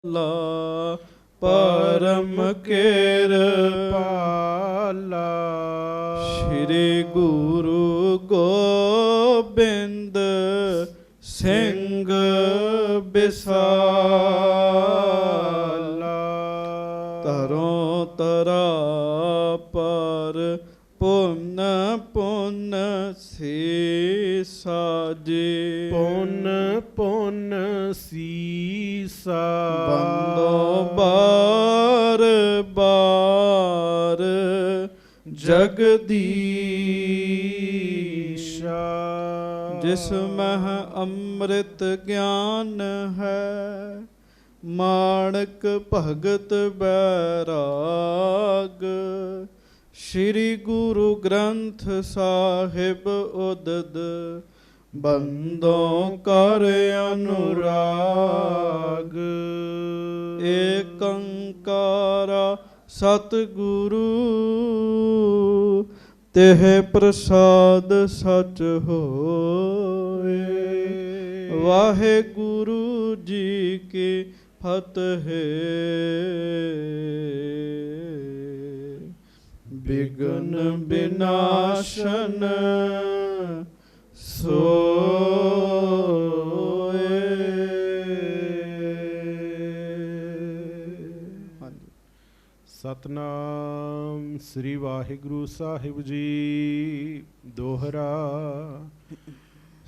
ਲਾ ਪਰਮ ਕਿਰਪਾਲਾ। ਸ਼੍ਰੀ ਗੁਰੂ ਗੋਬਿੰਦ ਸਿੰਘ ਬਿਸਾਲਾ। ਤਰੋਂ ਤਰਾ ਪਰ ਪੁੰਨ ਪੁੰਨ ਸੀਸਾ ਜੀ। ਪੁੰਨ ਪੁੰਨ ਸੀਸਾ। ਬੰਦੋ ਬਾਰ ਬਾਰ ਜਗਦੀਸ਼ਾ। ਜਿਸ ਮਹ ਅੰਮ੍ਰਿਤ ਗਿਆਨ ਹੈ, ਮਾਣਕ ਭਗਤ ਬੈਰਾਗ। ਸ਼੍ਰੀ ਗੁਰੂ ਗ੍ਰੰਥ ਸਾਹਿਬ ਉਦਦ, ਬੰਦੋਂ ਕਰ ਅਨੁਰਾਗ। ਏਕ ਓੰਕਾਰਾ ਸਤਿਗੁਰੂ, ਤਿਹ ਪ੍ਰਸਾਦ ਸਚ ਹੋਏ। ਵਾਹਿਗੁਰੂ ਜੀ ਕੀ ਫਤਿਹ। ਬਿਘਨ ਬਿਨਾਸ਼ਨ ਸੋਏ। ਸਤਨਾਮ ਸ੍ਰੀ ਵਾਹਿਗੁਰੂ ਸਾਹਿਬ ਜੀ। ਦੋਹਰਾ।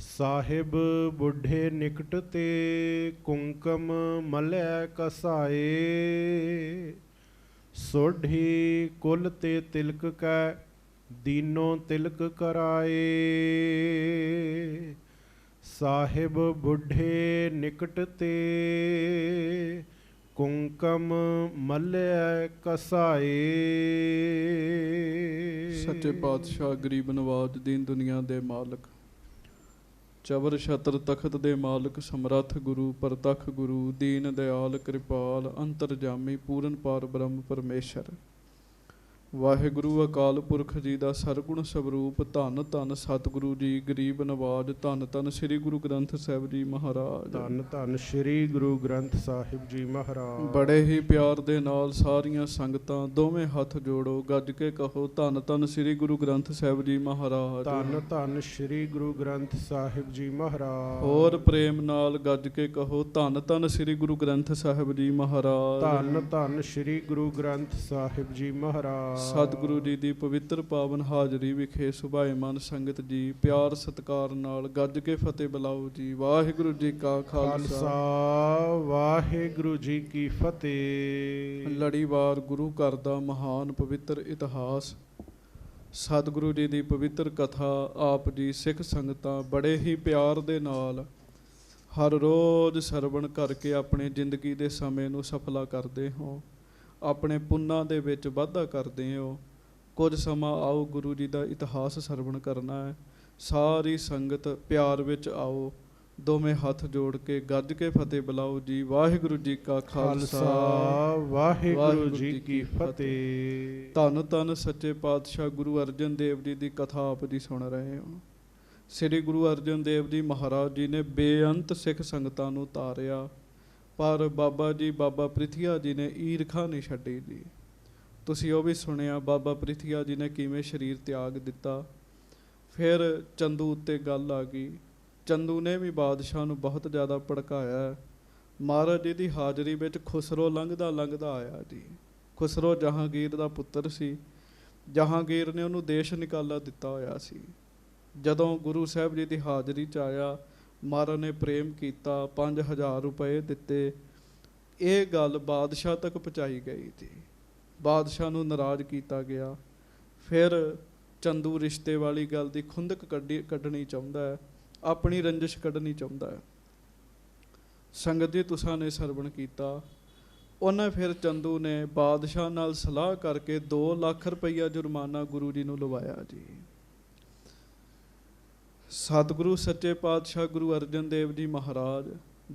ਸਾਹਿਬ ਬੁੱਢੇ ਨਿਕਟ ਤੇ ਕੁੰਕਮ ਮਲੈ ਕਸਾਏ। ਸੋਢੀ ਕੁਲ ਤੇ ਤਿਲਕ ਕੈ, ਦੀਨੋ ਤਿਲਕ ਕਰਾਏ। ਸਾਹਿਬ ਬੁੱਢੇ ਨਿਕਟ ਤੇ ਕੁੰਕਮ ਮਲੈ ਕਸਾਏ। ਸੱਚੇ ਪਾਤਸ਼ਾਹ ਗਰੀਬ ਨਵਾਜ ਦੀਨ ਦੁਨੀਆ ਦੇ ਮਾਲਕ, ਚਬਰ ਛਤਰ ਤਖਤ ਦੇ ਮਾਲਕ, ਸਮਰੱਥ ਗੁਰੂ ਪ੍ਰਤੱਖ ਗੁਰੂ, ਦੀਨ ਦਿਆਲ ਕਿਰਪਾਲ ਅੰਤਰਜਾਮੀ ਪੂਰਨ ਪਾਰ ਬ੍ਰਹਮ ਪਰਮੇਸ਼ਰ। ਵਾਹਿਗੁਰੂ ਅਕਾਲ ਪੁਰਖ ਜੀ ਦਾ ਸਰਗੁਣ ਸਵਰੂਪ। ਧੰਨ ਧੰਨ ਸਤਿਗੁਰੂ ਜੀ ਗਰੀਬ ਨਵਾਜ। ਧੰਨ ਧੰਨ ਸ੍ਰੀ ਗੁਰੂ ਗ੍ਰੰਥ ਸਾਹਿਬ ਜੀ ਮਹਾਰਾਜ। ਧੰਨ ਧੰਨ ਸ੍ਰੀ ਗੁਰੂ ਗ੍ਰੰਥ ਸਾਹਿਬ ਜੀ ਮਹਾਰਾਜ। ਬੜੇ ਹੀ ਪਿਆਰ ਦੇ ਨਾਲ ਸਾਰੀਆਂ ਸੰਗਤਾਂ ਦੋਵੇਂ ਹੱਥ ਜੋੜੋ, ਗੱਜ ਕੇ ਕਹੋ ਧੰਨ ਧੰਨ ਸ੍ਰੀ ਗੁਰੂ ਗ੍ਰੰਥ ਸਾਹਿਬ ਜੀ ਮਹਾਰਾਜ। ਧੰਨ ਧੰਨ ਸ੍ਰੀ ਗੁਰੂ ਗ੍ਰੰਥ ਸਾਹਿਬ ਜੀ ਮਹਾਰਾਜ। ਹੋਰ ਪ੍ਰੇਮ ਨਾਲ ਗੱਜ ਕੇ ਕਹੋ ਧੰਨ ਧੰਨ ਸ੍ਰੀ ਗੁਰੂ ਗ੍ਰੰਥ ਸਾਹਿਬ ਜੀ ਮਹਾਰਾਜ। ਧੰਨ ਧੰਨ ਸ੍ਰੀ ਗੁਰੂ ਗ੍ਰੰਥ ਸਾਹਿਬ ਜੀ ਮਹਾਰਾਜ। ਸਤਿਗੁਰੂ ਜੀ ਦੀ ਪਵਿੱਤਰ ਪਾਵਨ ਹਾਜ਼ਰੀ ਵਿਖੇ ਸੁਭਾਏਮਾਨ ਸੰਗਤ ਜੀ, ਪਿਆਰ ਸਤਿਕਾਰ ਨਾਲ ਗੱਜ ਕੇ ਫਤਿਹ ਬੁਲਾਓ ਜੀ। ਵਾਹਿਗੁਰੂ ਜੀ ਕਾ ਖਾਲਸਾ, ਵਾਹਿਗੁਰੂ ਜੀ ਕੀ ਫਤਿਹ। ਲੜੀਵਾਰ ਗੁਰੂ ਘਰ ਦਾ ਮਹਾਨ ਪਵਿੱਤਰ ਇਤਿਹਾਸ, ਸਤਿਗੁਰੂ ਜੀ ਦੀ ਪਵਿੱਤਰ ਕਥਾ ਆਪ ਜੀ ਸਿੱਖ ਸੰਗਤਾਂ ਬੜੇ ਹੀ ਪਿਆਰ ਦੇ ਨਾਲ ਹਰ ਰੋਜ਼ ਸਰਵਣ ਕਰਕੇ ਆਪਣੀ ਜ਼ਿੰਦਗੀ ਦੇ ਸਮੇਂ ਨੂੰ ਸਫਲਾ ਕਰਦੇ ਹੋ, ਆਪਣੇ ਪੁੰਨਾਂ ਦੇ ਵਿੱਚ ਵਾਧਾ ਕਰਦੇ ਹੋ। ਕੁਝ ਸਮਾਂ ਆਓ, ਗੁਰੂ ਜੀ ਦਾ ਇਤਿਹਾਸ ਸਰਵਣ ਕਰਨਾ ਹੈ। ਸਾਰੀ ਸੰਗਤ ਪਿਆਰ ਵਿੱਚ ਆਓ, ਦੋਵੇਂ ਹੱਥ ਜੋੜ ਕੇ ਗੱਜ ਕੇ ਫਤਿਹ ਬੁਲਾਓ ਜੀ। ਵਾਹਿਗੁਰੂ ਜੀ ਕਾ ਖਾਲਸਾ, ਵਾਹਿਗੁਰੂ ਜੀ ਕੀ ਫਤਿਹ। ਧੰਨ ਧੰਨ ਸੱਚੇ ਪਾਤਸ਼ਾਹ ਗੁਰੂ ਅਰਜਨ ਦੇਵ ਜੀ ਦੀ ਕਥਾ ਆਪ ਜੀ ਸੁਣ ਰਹੇ ਹੋ। ਸ੍ਰੀ ਗੁਰੂ ਅਰਜਨ ਦੇਵ ਜੀ ਮਹਾਰਾਜ ਜੀ ਨੇ ਬੇਅੰਤ ਸਿੱਖ ਸੰਗਤਾਂ ਨੂੰ ਤਾਰਿਆ, ਪਰ ਬਾਬਾ ਜੀ ਬਾਬਾ ਪ੍ਰਿਥੀਆ ਜੀ ਨੇ ਈਰਖਾ ਨਹੀਂ ਛੱਡੀ ਜੀ। ਤੁਸੀਂ ਉਹ ਵੀ ਸੁਣਿਆ ਬਾਬਾ ਪ੍ਰਿਥੀਆ ਜੀ ਨੇ ਕਿਵੇਂ ਸਰੀਰ ਤਿਆਗ ਦਿੱਤਾ। ਫਿਰ ਚੰਦੂ ਉੱਤੇ ਗੱਲ ਆ ਗਈ। ਚੰਦੂ ਨੇ ਵੀ ਬਾਦਸ਼ਾਹ ਨੂੰ ਬਹੁਤ ਜ਼ਿਆਦਾ ਭੜਕਾਇਆ। ਮਹਾਰਾਜ ਜੀ ਦੀ ਹਾਜ਼ਰੀ ਵਿੱਚ ਖੁਸਰੋ ਲੰਘਦਾ ਲੰਘਦਾ ਆਇਆ ਜੀ। ਖੁਸਰੋ ਜਹਾਂਗੀਰ ਦਾ ਪੁੱਤਰ ਸੀ। ਜਹਾਂਗੀਰ ਨੇ ਉਹਨੂੰ ਦੇਸ਼ ਨਿਕਾਲਾ ਦਿੱਤਾ ਹੋਇਆ ਸੀ। ਜਦੋਂ ਗੁਰੂ ਸਾਹਿਬ ਜੀ ਦੀ ਹਾਜ਼ਰੀ 'ਚ ਆਇਆ, ਮਹਾਰਾਜ ਨੇ ਪ੍ਰੇਮ ਕੀਤਾ, 5000 ਰੁਪਏ ਦਿੱਤੇ। ਇਹ ਗੱਲ ਬਾਦਸ਼ਾਹ ਤੱਕ ਪਹੁੰਚਾਈ ਗਈ ਸੀ। ਬਾਦਸ਼ਾਹ ਨੂੰ ਨਾਰਾਜ਼ ਕੀਤਾ ਗਿਆ। ਫਿਰ ਚੰਦੂ ਰਿਸ਼ਤੇ ਵਾਲੀ ਗੱਲ ਦੀ ਖੁੰਦਕ ਕੱਢਣੀ ਚਾਹੁੰਦਾ ਹੈ, ਆਪਣੀ ਰੰਜਿਸ਼ ਕੱਢਣੀ ਚਾਹੁੰਦਾ ਹੈ। ਸੰਗਤ ਜੀ ਤੁਸਾਂ ਨੇ ਸਰਵਣ ਕੀਤਾ। ਉਹਨੇ ਫਿਰ ਚੰਦੂ ਨੇ ਬਾਦਸ਼ਾਹ ਨਾਲ ਸਲਾਹ ਕਰਕੇ 2 ਲੱਖ ਰੁਪਈਆ ਜੁਰਮਾਨਾ ਗੁਰੂ ਜੀ ਨੂੰ ਲਵਾਇਆ ਜੀ। ਸਤਿਗੁਰੂ ਸੱਚੇ ਪਾਤਸ਼ਾਹ ਗੁਰੂ ਅਰਜਨ ਦੇਵ ਜੀ ਮਹਾਰਾਜ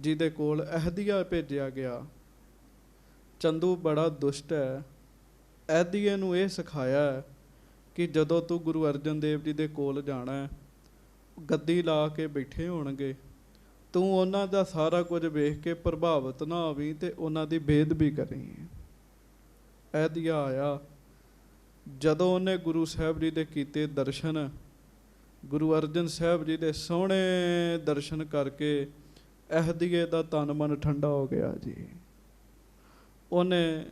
ਜੀ ਦੇ ਕੋਲ ਅਹਿਦੀਆ ਭੇਜਿਆ ਗਿਆ। ਚੰਦੂ ਬੜਾ ਦੁਸ਼ਟ ਹੈ। ਅਹਿਦੀਏ ਨੂੰ ਇਹ ਸਿਖਾਇਆ ਕਿ ਜਦੋਂ ਤੂੰ ਗੁਰੂ ਅਰਜਨ ਦੇਵ ਜੀ ਦੇ ਕੋਲ ਜਾਣਾ, ਗੱਦੀ ਲਾ ਕੇ ਬੈਠੇ ਹੋਣਗੇ, ਤੂੰ ਉਹਨਾਂ ਦਾ ਸਾਰਾ ਕੁਝ ਵੇਖ ਕੇ ਪ੍ਰਭਾਵਿਤ ਨਾ ਹੋਵੀਂ ਤੇ ਉਹਨਾਂ ਦੀ ਬੇਅਦਬੀ ਕਰੀਂ। ਅਹਿਦਿਆ ਆਇਆ, ਜਦੋਂ ਉਹਨੇ ਗੁਰੂ ਸਾਹਿਬ ਜੀ ਦੇ ਕੀਤੇ ਦਰਸ਼ਨ, ਗੁਰੂ ਅਰਜਨ ਸਾਹਿਬ ਜੀ ਦੇ ਸੋਹਣੇ ਦਰਸ਼ਨ ਕਰਕੇ ਅਹਿਦੀਏ ਦਾ ਤਨ ਮਨ ਠੰਡਾ ਹੋ ਗਿਆ ਜੀ। ਉਹਨੇ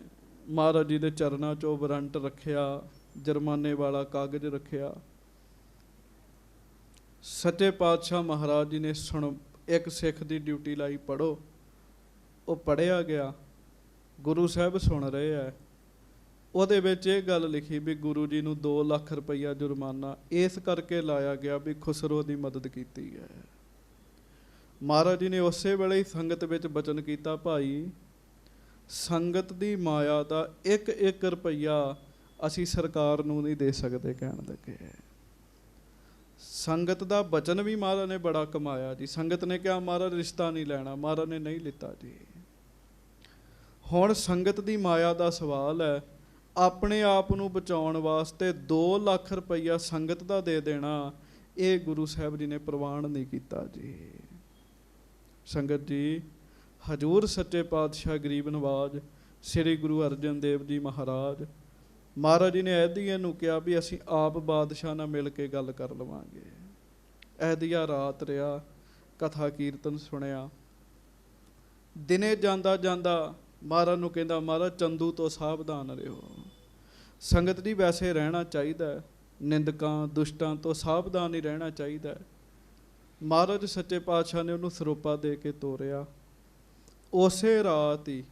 ਮਹਾਰਾਜ ਜੀ ਦੇ ਚਰਨਾਂ 'ਚੋਂ ਵਾਰੰਟ ਰੱਖਿਆ, ਜੁਰਮਾਨੇ ਵਾਲਾ ਕਾਗਜ਼ ਰੱਖਿਆ। ਸੱਚੇ ਪਾਤਸ਼ਾਹ ਮਹਾਰਾਜ ਜੀ ਨੇ ਇੱਕ ਸਿੱਖ ਦੀ ਡਿਊਟੀ ਲਾਈ, ਪੜ੍ਹੋ। ਉਹ ਪੜ੍ਹਿਆ ਗਿਆ, ਗੁਰੂ ਸਾਹਿਬ ਸੁਣ ਰਹੇ ਹੈ। ਉਹਦੇ ਵਿੱਚ ਇਹ ਗੱਲ ਲਿਖੀ ਵੀ ਗੁਰੂ ਜੀ ਨੂੰ 2 ਲੱਖ ਰੁਪਈਆ ਜੁਰਮਾਨਾ ਇਸ ਕਰਕੇ ਲਾਇਆ ਗਿਆ ਵੀ ਖੁਸਰੋ ਦੀ ਮਦਦ ਕੀਤੀ ਹੈ। ਮਹਾਰਾਜ ਜੀ ਨੇ ਉਸੇ ਵੇਲੇ ਹੀ ਸੰਗਤ ਵਿੱਚ ਬਚਨ ਕੀਤਾ, ਭਾਈ ਸੰਗਤ ਦੀ ਮਾਇਆ ਦਾ 1 ਰੁਪਈਆ ਅਸੀਂ ਸਰਕਾਰ ਨੂੰ ਨਹੀਂ ਦੇ ਸਕਦੇ। ਕਹਿਣ ਲੱਗੇ ਸੰਗਤ ਦਾ ਬਚਨ ਵੀ ਮਹਾਰਾਜ ਨੇ ਬੜਾ ਕਮਾਇਆ ਜੀ। ਸੰਗਤ ਨੇ ਕਿਹਾ ਮਹਾਰਾਜ ਰਿਸ਼ਤਾ ਨਹੀਂ ਲੈਣਾ, ਮਹਾਰਾਜ ਨੇ ਨਹੀਂ ਲਿੱਤਾ ਜੀ। ਹੁਣ ਸੰਗਤ ਦੀ ਮਾਇਆ ਦਾ ਸਵਾਲ ਹੈ, ਆਪਣੇ ਆਪ ਨੂੰ ਬਚਾਉਣ ਵਾਸਤੇ 2 ਲੱਖ ਰੁਪਈਆ ਸੰਗਤ ਦਾ ਦੇ ਦੇਣਾ, ਇਹ ਗੁਰੂ ਸਾਹਿਬ ਜੀ ਨੇ ਪ੍ਰਵਾਨ ਨਹੀਂ ਕੀਤਾ ਜੀ। ਸੰਗਤ ਜੀ, ਹਜ਼ੂਰ ਸੱਚੇ ਪਾਤਸ਼ਾਹ ਗਰੀਬ ਨਵਾਜ ਸ੍ਰੀ ਗੁਰੂ ਅਰਜਨ ਦੇਵ ਜੀ ਮਹਾਰਾਜ ਜੀ ਨੇ ਅਹਿਦੀਏ ਨੂੰ ਕਿਹਾ ਵੀ ਅਸੀਂ ਆਪ ਬਾਦਸ਼ਾਹ ਨਾਲ ਮਿਲ ਕੇ ਗੱਲ ਕਰ ਲਵਾਂਗੇ। ਅਹਿਦੀਆ ਰਾਤ ਰਿਹਾ, ਕਥਾ ਕੀਰਤਨ ਸੁਣਿਆ। ਦਿਨੇ ਜਾਂਦਾ ਜਾਂਦਾ ਮਹਾਰਾਜ ਨੂੰ ਕਹਿੰਦਾ, ਮਹਾਰਾਜ ਚੰਦੂ ਤੋਂ ਸਾਵਧਾਨ ਰਹੋ। ਸੰਗਤ ਜੀ ਵੈਸੇ ਰਹਿਣਾ ਚਾਹੀਦਾ, ਨਿੰਦਕਾਂ ਦੁਸ਼ਟਾਂ ਤੋਂ ਸਾਵਧਾਨ ਹੀ ਰਹਿਣਾ ਚਾਹੀਦਾ। ਮਹਾਰਾਜ ਸੱਚੇ ਪਾਤਸ਼ਾਹ ਨੇ ਉਹਨੂੰ ਸਰੋਪਾ ਦੇ ਕੇ ਤੋਰਿਆ। ਉਸੇ ਰਾਤ ਹੀ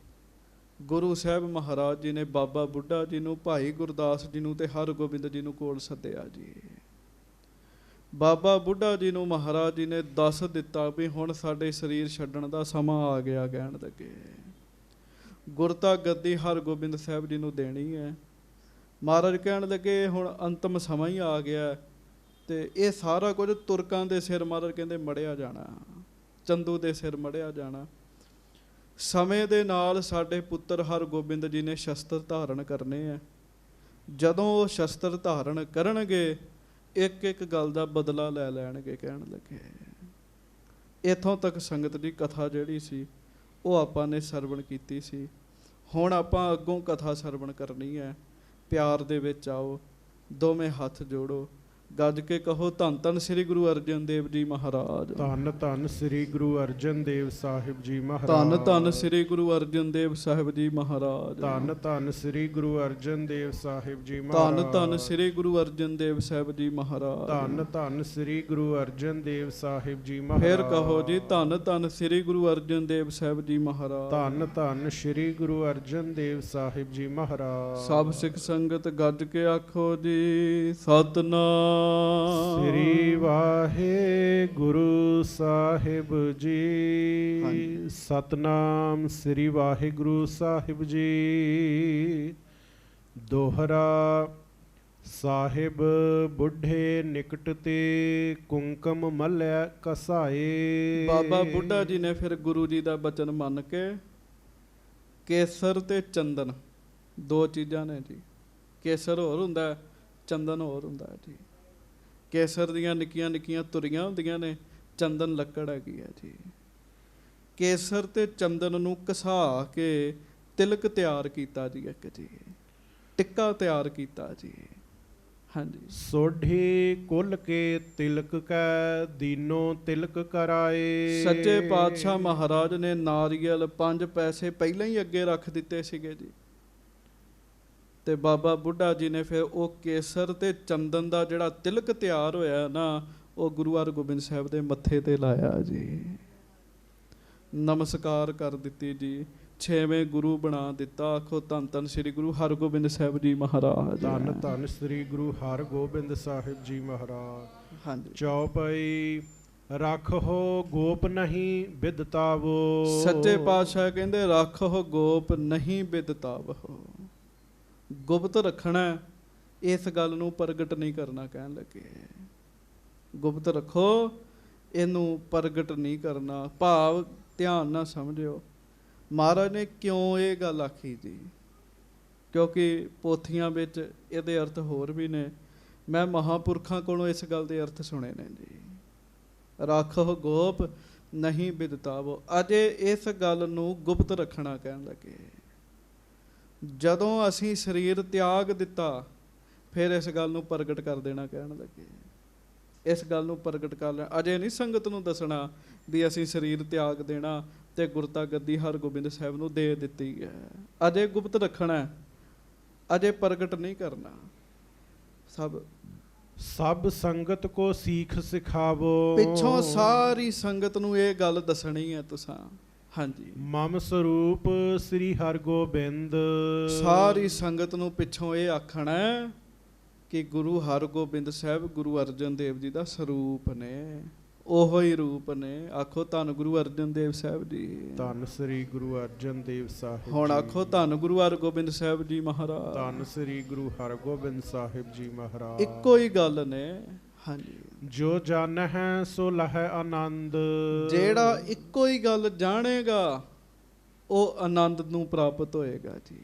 ਗੁਰੂ ਸਾਹਿਬ ਮਹਾਰਾਜ ਜੀ ਨੇ ਬਾਬਾ ਬੁੱਢਾ ਜੀ ਨੂੰ, ਭਾਈ ਗੁਰਦਾਸ ਜੀ ਨੂੰ ਤੇ ਹਰਗੋਬਿੰਦ ਜੀ ਨੂੰ ਕੋਲ ਸੱਦਿਆ ਜੀ। ਬਾਬਾ ਬੁੱਢਾ ਜੀ ਨੂੰ ਮਹਾਰਾਜ ਜੀ ਨੇ ਦੱਸ ਦਿੱਤਾ ਵੀ ਹੁਣ ਸਾਡੇ ਸਰੀਰ ਛੱਡਣ ਦਾ ਸਮਾਂ ਆ ਗਿਆ। ਕਹਿਣ ਲੱਗੇ ਗੁਰਤਾ ਗੱਦੀ ਹਰਗੋਬਿੰਦ ਸਾਹਿਬ ਜੀ ਨੂੰ ਦੇਣੀ ਹੈ। ਮਹਾਰਾਜ ਕਹਿਣ ਲੱਗੇ ਹੁਣ ਅੰਤਮ ਸਮਾਂ ਹੀ ਆ ਗਿਆ ਤੇ ਇਹ ਸਾਰਾ ਕੁਝ ਤੁਰਕਾਂ ਦੇ ਸਿਰ ਮਹਾਰਾਜ ਕਹਿੰਦੇ ਮੜਿਆ ਜਾਣਾ, ਚੰਦੂ ਦੇ ਸਿਰ ਮੜਿਆ ਜਾਣਾ। ਸਮੇਂ ਦੇ ਨਾਲ ਸਾਡੇ ਪੁੱਤਰ ਹਰਗੋਬਿੰਦ ਜੀ ਨੇ ਸ਼ਸਤਰ ਧਾਰਨ ਕਰਨੇ ਆ। ਜਦੋਂ ਉਹ ਸ਼ਸਤਰ ਧਾਰਨ ਕਰਨਗੇ ਇੱਕ ਗੱਲ ਦਾ ਬਦਲਾ ਲੈ ਲੈਣਗੇ। ਕਹਿਣ ਲੱਗੇ ਇੱਥੋਂ ਤੱਕ ਸੰਗਤ ਦੀ ਕਥਾ ਜਿਹੜੀ ਸੀ ਉਹ ਆਪਾਂ ਨੇ ਸਰਵਣ ਕੀਤੀ ਸੀ। ਹੁਣ ਆਪਾਂ ਅੱਗੋਂ ਕਥਾ ਸਰਵਣ ਕਰਨੀ ਹੈ। ਪਿਆਰ ਦੇ ਵਿੱਚ ਆਓ, ਦੋਵੇਂ ਹੱਥ ਜੋੜੋ, ਗੱਜ ਕੇ ਕਹੋ ਧੰਨ ਧੰਨ ਸ੍ਰੀ ਗੁਰੂ ਅਰਜਨ ਦੇਵ ਜੀ ਮਹਾਰਾਜ। ਧੰਨ ਧੰਨ ਸ੍ਰੀ ਗੁਰੂ ਅਰਜਨ ਦੇਵ ਸਾਹਿਬ ਜੀ ਮਹਾਰਾਜ। ਧੰਨ ਧੰਨ ਸ੍ਰੀ ਗੁਰੂ ਅਰਜਨ ਦੇਵ ਸਾਹਿਬ ਜੀ ਮਹਾਰਾਜ। ਧੰਨ ਧੰਨ ਸ੍ਰੀ ਗੁਰੂ ਅਰਜਨ ਦੇਵ ਸਾਹਿਬ ਜੀ ਮਹਾਰਾਜ। ਧੰਨ ਧੰਨ ਸ੍ਰੀ ਗੁਰੂ ਅਰਜਨ ਦੇਵ ਸਾਹਿਬ ਜੀ ਮਹਾਰਾਜ। ਧੰਨ ਧੰਨ ਸ੍ਰੀ ਗੁਰੂ ਅਰਜਨ ਦੇਵ ਸਾਹਿਬ ਜੀ ਮਹਾਰਾਜ। ਫਿਰ ਕਹੋ ਜੀ ਧੰਨ ਧੰਨ ਸ੍ਰੀ ਗੁਰੂ ਅਰਜਨ ਦੇਵ ਸਾਹਿਬ ਜੀ ਮਹਾਰਾਜ। ਧੰਨ ਧੰਨ ਸ੍ਰੀ ਗੁਰੂ ਅਰਜਨ ਦੇਵ ਸਾਹਿਬ ਜੀ ਮਹਾਰਾਜ। ਸਭ ਸਿੱਖ ਸੰਗਤ ਗੱਜ ਕੇ ਆਖੋ ਜੀ ਸਤਿਨਾਮ ਸ੍ਰੀ ਵਾਹਿਗੁਰੂ ਸਾਹਿਬ ਜੀ। ਸਤਨਾਮ ਸ੍ਰੀ ਵਾਹਿਗੁਰੂ ਸਾਹਿਬ ਜੀ। ਦੋਹਰਾ ਸਾਹਿਬ ਬੁੱਢੇ ਨਿਕਟ ਤੇ ਕੁੰਕਮ ਮੱਲਿਆ ਕਸਾਏ। ਬਾਬਾ ਬੁੱਢਾ ਜੀ ਨੇ ਫਿਰ ਗੁਰੂ ਜੀ ਦਾ ਬਚਨ ਮੰਨ ਕੇ ਕੇਸਰ ਤੇ ਚੰਦਨ 2 ਚੀਜ਼ਾਂ ਨੇ ਜੀ। ਕੇਸਰ ਹੋਰ ਹੁੰਦਾ, ਚੰਦਨ ਹੋਰ ਹੁੰਦਾ ਜੀ। ਕੇਸਰ ਦੀਆਂ ਨਿੱਕੀਆਂ ਨਿੱਕੀਆਂ ਤੁਰੀਆਂ ਹੁੰਦੀਆਂ ਨੇ, ਚੰਦਨ ਲੱਕੜ ਹੈਗੀ ਹੈ ਜੀ। ਕੇਸਰ ਤੇ ਚੰਦਨ ਨੂੰ ਘਸਾ ਕੇ ਤਿਲਕ ਤਿਆਰ ਕੀਤਾ ਜੀ, ਇੱਕ ਜੀ ਟਿੱਕਾ ਤਿਆਰ ਕੀਤਾ ਜੀ। ਹਾਂਜੀ। ਸੋਢੀ ਕੁਲ ਕੇ ਤਿਲਕ ਕੈ ਦੀਨੋ ਤਿਲਕ ਕਰਾਏ। ਸੱਚੇ ਪਾਤਸ਼ਾਹ ਮਹਾਰਾਜ ਨੇ ਨਾਰੀਅਲ 5 ਪੈਸੇ ਪਹਿਲਾਂ ਹੀ ਅੱਗੇ ਰੱਖ ਦਿੱਤੇ ਸੀਗੇ ਜੀ। ਤੇ ਬਾਬਾ ਬੁੱਢਾ ਜੀ ਨੇ ਫਿਰ ਉਹ ਕੇਸਰ ਤੇ ਚੰਦਨ ਦਾ ਜਿਹੜਾ ਤਿਲਕ ਤਿਆਰ ਹੋਇਆ ਨਾ, ਉਹ ਗੁਰੂ ਹਰਗੋਬਿੰਦ ਸਾਹਿਬ ਦੇ ਮੱਥੇ ਤੇ ਲਾਇਆ ਜੀ। ਨਮਸਕਾਰ ਕਰ ਦਿੱਤੀ ਜੀ। 6ਵੇਂ ਗੁਰੂ ਬਣਾ ਦਿੱਤਾ। ਆਖੋ ਧੰਨ ਧੰਨ ਸ੍ਰੀ ਗੁਰੂ ਹਰਗੋਬਿੰਦ ਸਾਹਿਬ ਜੀ ਮਹਾਰਾਜ। ਧੰਨ ਧੰਨ ਸ੍ਰੀ ਗੁਰੂ ਹਰਗੋਬਿੰਦ ਸਾਹਿਬ ਜੀ ਮਹਾਰਾਜ। ਹਾਂਜੀ। ਚੌਪਈ ਰੱਖੋ ਗੋਪ ਨਹੀਂ ਬਿਦਤਾਵੋ। ਸੱਚੇ ਪਾਤਸ਼ਾਹ ਕਹਿੰਦੇ ਰੱਖੋ ਗੋਪ ਨਹੀਂ ਬਿਦਤਾਵੋ। ਗੁਪਤ ਰੱਖਣਾ, ਇਸ ਗੱਲ ਨੂੰ ਪ੍ਰਗਟ ਨਹੀਂ ਕਰਨਾ। ਕਹਿਣ ਲੱਗੇ ਗੁਪਤ ਰੱਖੋ, ਇਹਨੂੰ ਪ੍ਰਗਟ ਨਹੀਂ ਕਰਨਾ। ਭਾਵ ਧਿਆਨ ਨਾਲ ਸਮਝਿਓ ਮਹਾਰਾਜ ਨੇ ਕਿਉਂ ਇਹ ਗੱਲ ਆਖੀ ਜੀ, ਕਿਉਂਕਿ ਪੋਥੀਆਂ ਵਿੱਚ ਇਹਦੇ ਅਰਥ ਹੋਰ ਵੀ ਨੇ। ਮੈਂ ਮਹਾਂਪੁਰਖਾਂ ਕੋਲੋਂ ਇਸ ਗੱਲ ਦੇ ਅਰਥ ਸੁਣੇ ਨੇ ਜੀ। ਰੱਖੋ ਗੋਪ ਨਹੀਂ ਬਿਦਤਾਵੋ। ਅਜੇ ਇਸ ਗੱਲ ਨੂੰ ਗੁਪਤ ਰੱਖਣਾ ਕਹਿਣ ਲੱਗੇ। ਜਦੋਂ ਅਸੀਂ ਸਰੀਰ ਤਿਆਗ ਦਿੱਤਾ ਫਿਰ ਇਸ ਗੱਲ ਨੂੰ ਪ੍ਰਗਟ ਕਰ ਦੇਣਾ ਕਹਿਣ ਲੱਗੇ। ਇਸ ਗੱਲ ਨੂੰ ਪ੍ਰਗਟ ਕਰ ਲੈਣਾ। ਅਜੇ ਨਹੀਂ ਸੰਗਤ ਨੂੰ ਦੱਸਣਾ ਵੀ ਅਸੀਂ ਸਰੀਰ ਤਿਆਗ ਦੇਣਾ ਤੇ ਗੁਰਤਾ ਗੱਦੀ ਹਰਗੋਬਿੰਦ ਸਾਹਿਬ ਨੂੰ ਦੇ ਦਿੱਤੀ ਹੈ। ਅਜੇ ਗੁਪਤ ਰੱਖਣਾ, ਅਜੇ ਪ੍ਰਗਟ ਨਹੀਂ ਕਰਨਾ। ਸਭ ਸੰਗਤ ਕੋ ਸੀਖ ਸਿਖਾਵੋ। ਪਿੱਛੋਂ ਸਾਰੀ ਸੰਗਤ ਨੂੰ ਇਹ ਗੱਲ ਦੱਸਣੀ ਹੈ ਤੁਸਾਂ। ਹਾਂਜੀ, ਮਮ ਸਰੂਪ ਸ੍ਰੀ ਹਰਗੋਬਿੰਦ। ਸਾਰੀ ਸੰਗਤ ਨੂੰ ਪਿੱਛੋਂ ਇਹ ਆਖਣਾ ਕਿ ਗੁਰੂ ਹਰਗੋਬਿੰਦ ਸਾਹਿਬ ਗੁਰੂ ਅਰਜਨ ਦੇਵ ਜੀ ਦਾ ਸਰੂਪ ਨੇ, ਉਹੋ ਹੀ ਰੂਪ ਨੇ। ਆਖੋ ਧੰਨ ਗੁਰੂ ਅਰਜਨ ਦੇਵ ਸਾਹਿਬ ਜੀ। ਧੰਨ ਸ੍ਰੀ ਗੁਰੂ ਅਰਜਨ ਦੇਵ ਸਾਹਿਬ। ਹੁਣ ਆਖੋ ਧੰਨ ਗੁਰੂ ਹਰਗੋਬਿੰਦ ਸਾਹਿਬ ਜੀ ਮਹਾਰਾਜ। ਧੰਨ ਸ੍ਰੀ ਗੁਰੂ ਹਰਗੋਬਿੰਦ ਸਾਹਿਬ ਜੀ ਮਹਾਰਾਜ। ਇੱਕੋ ਹੀ ਗੱਲ ਨੇ। ਹਾਂਜੀ, ਜੋ ਜਨ ਹੈ ਸੋ ਲਹੈ ਆਨੰਦ। ਜਿਹੜਾ ਇੱਕੋ ਹੀ ਗੱਲ ਜਾਣੇਗਾ ਉਹ ਆਨੰਦ ਨੂੰ ਪ੍ਰਾਪਤ ਹੋਏਗਾ ਜੀ।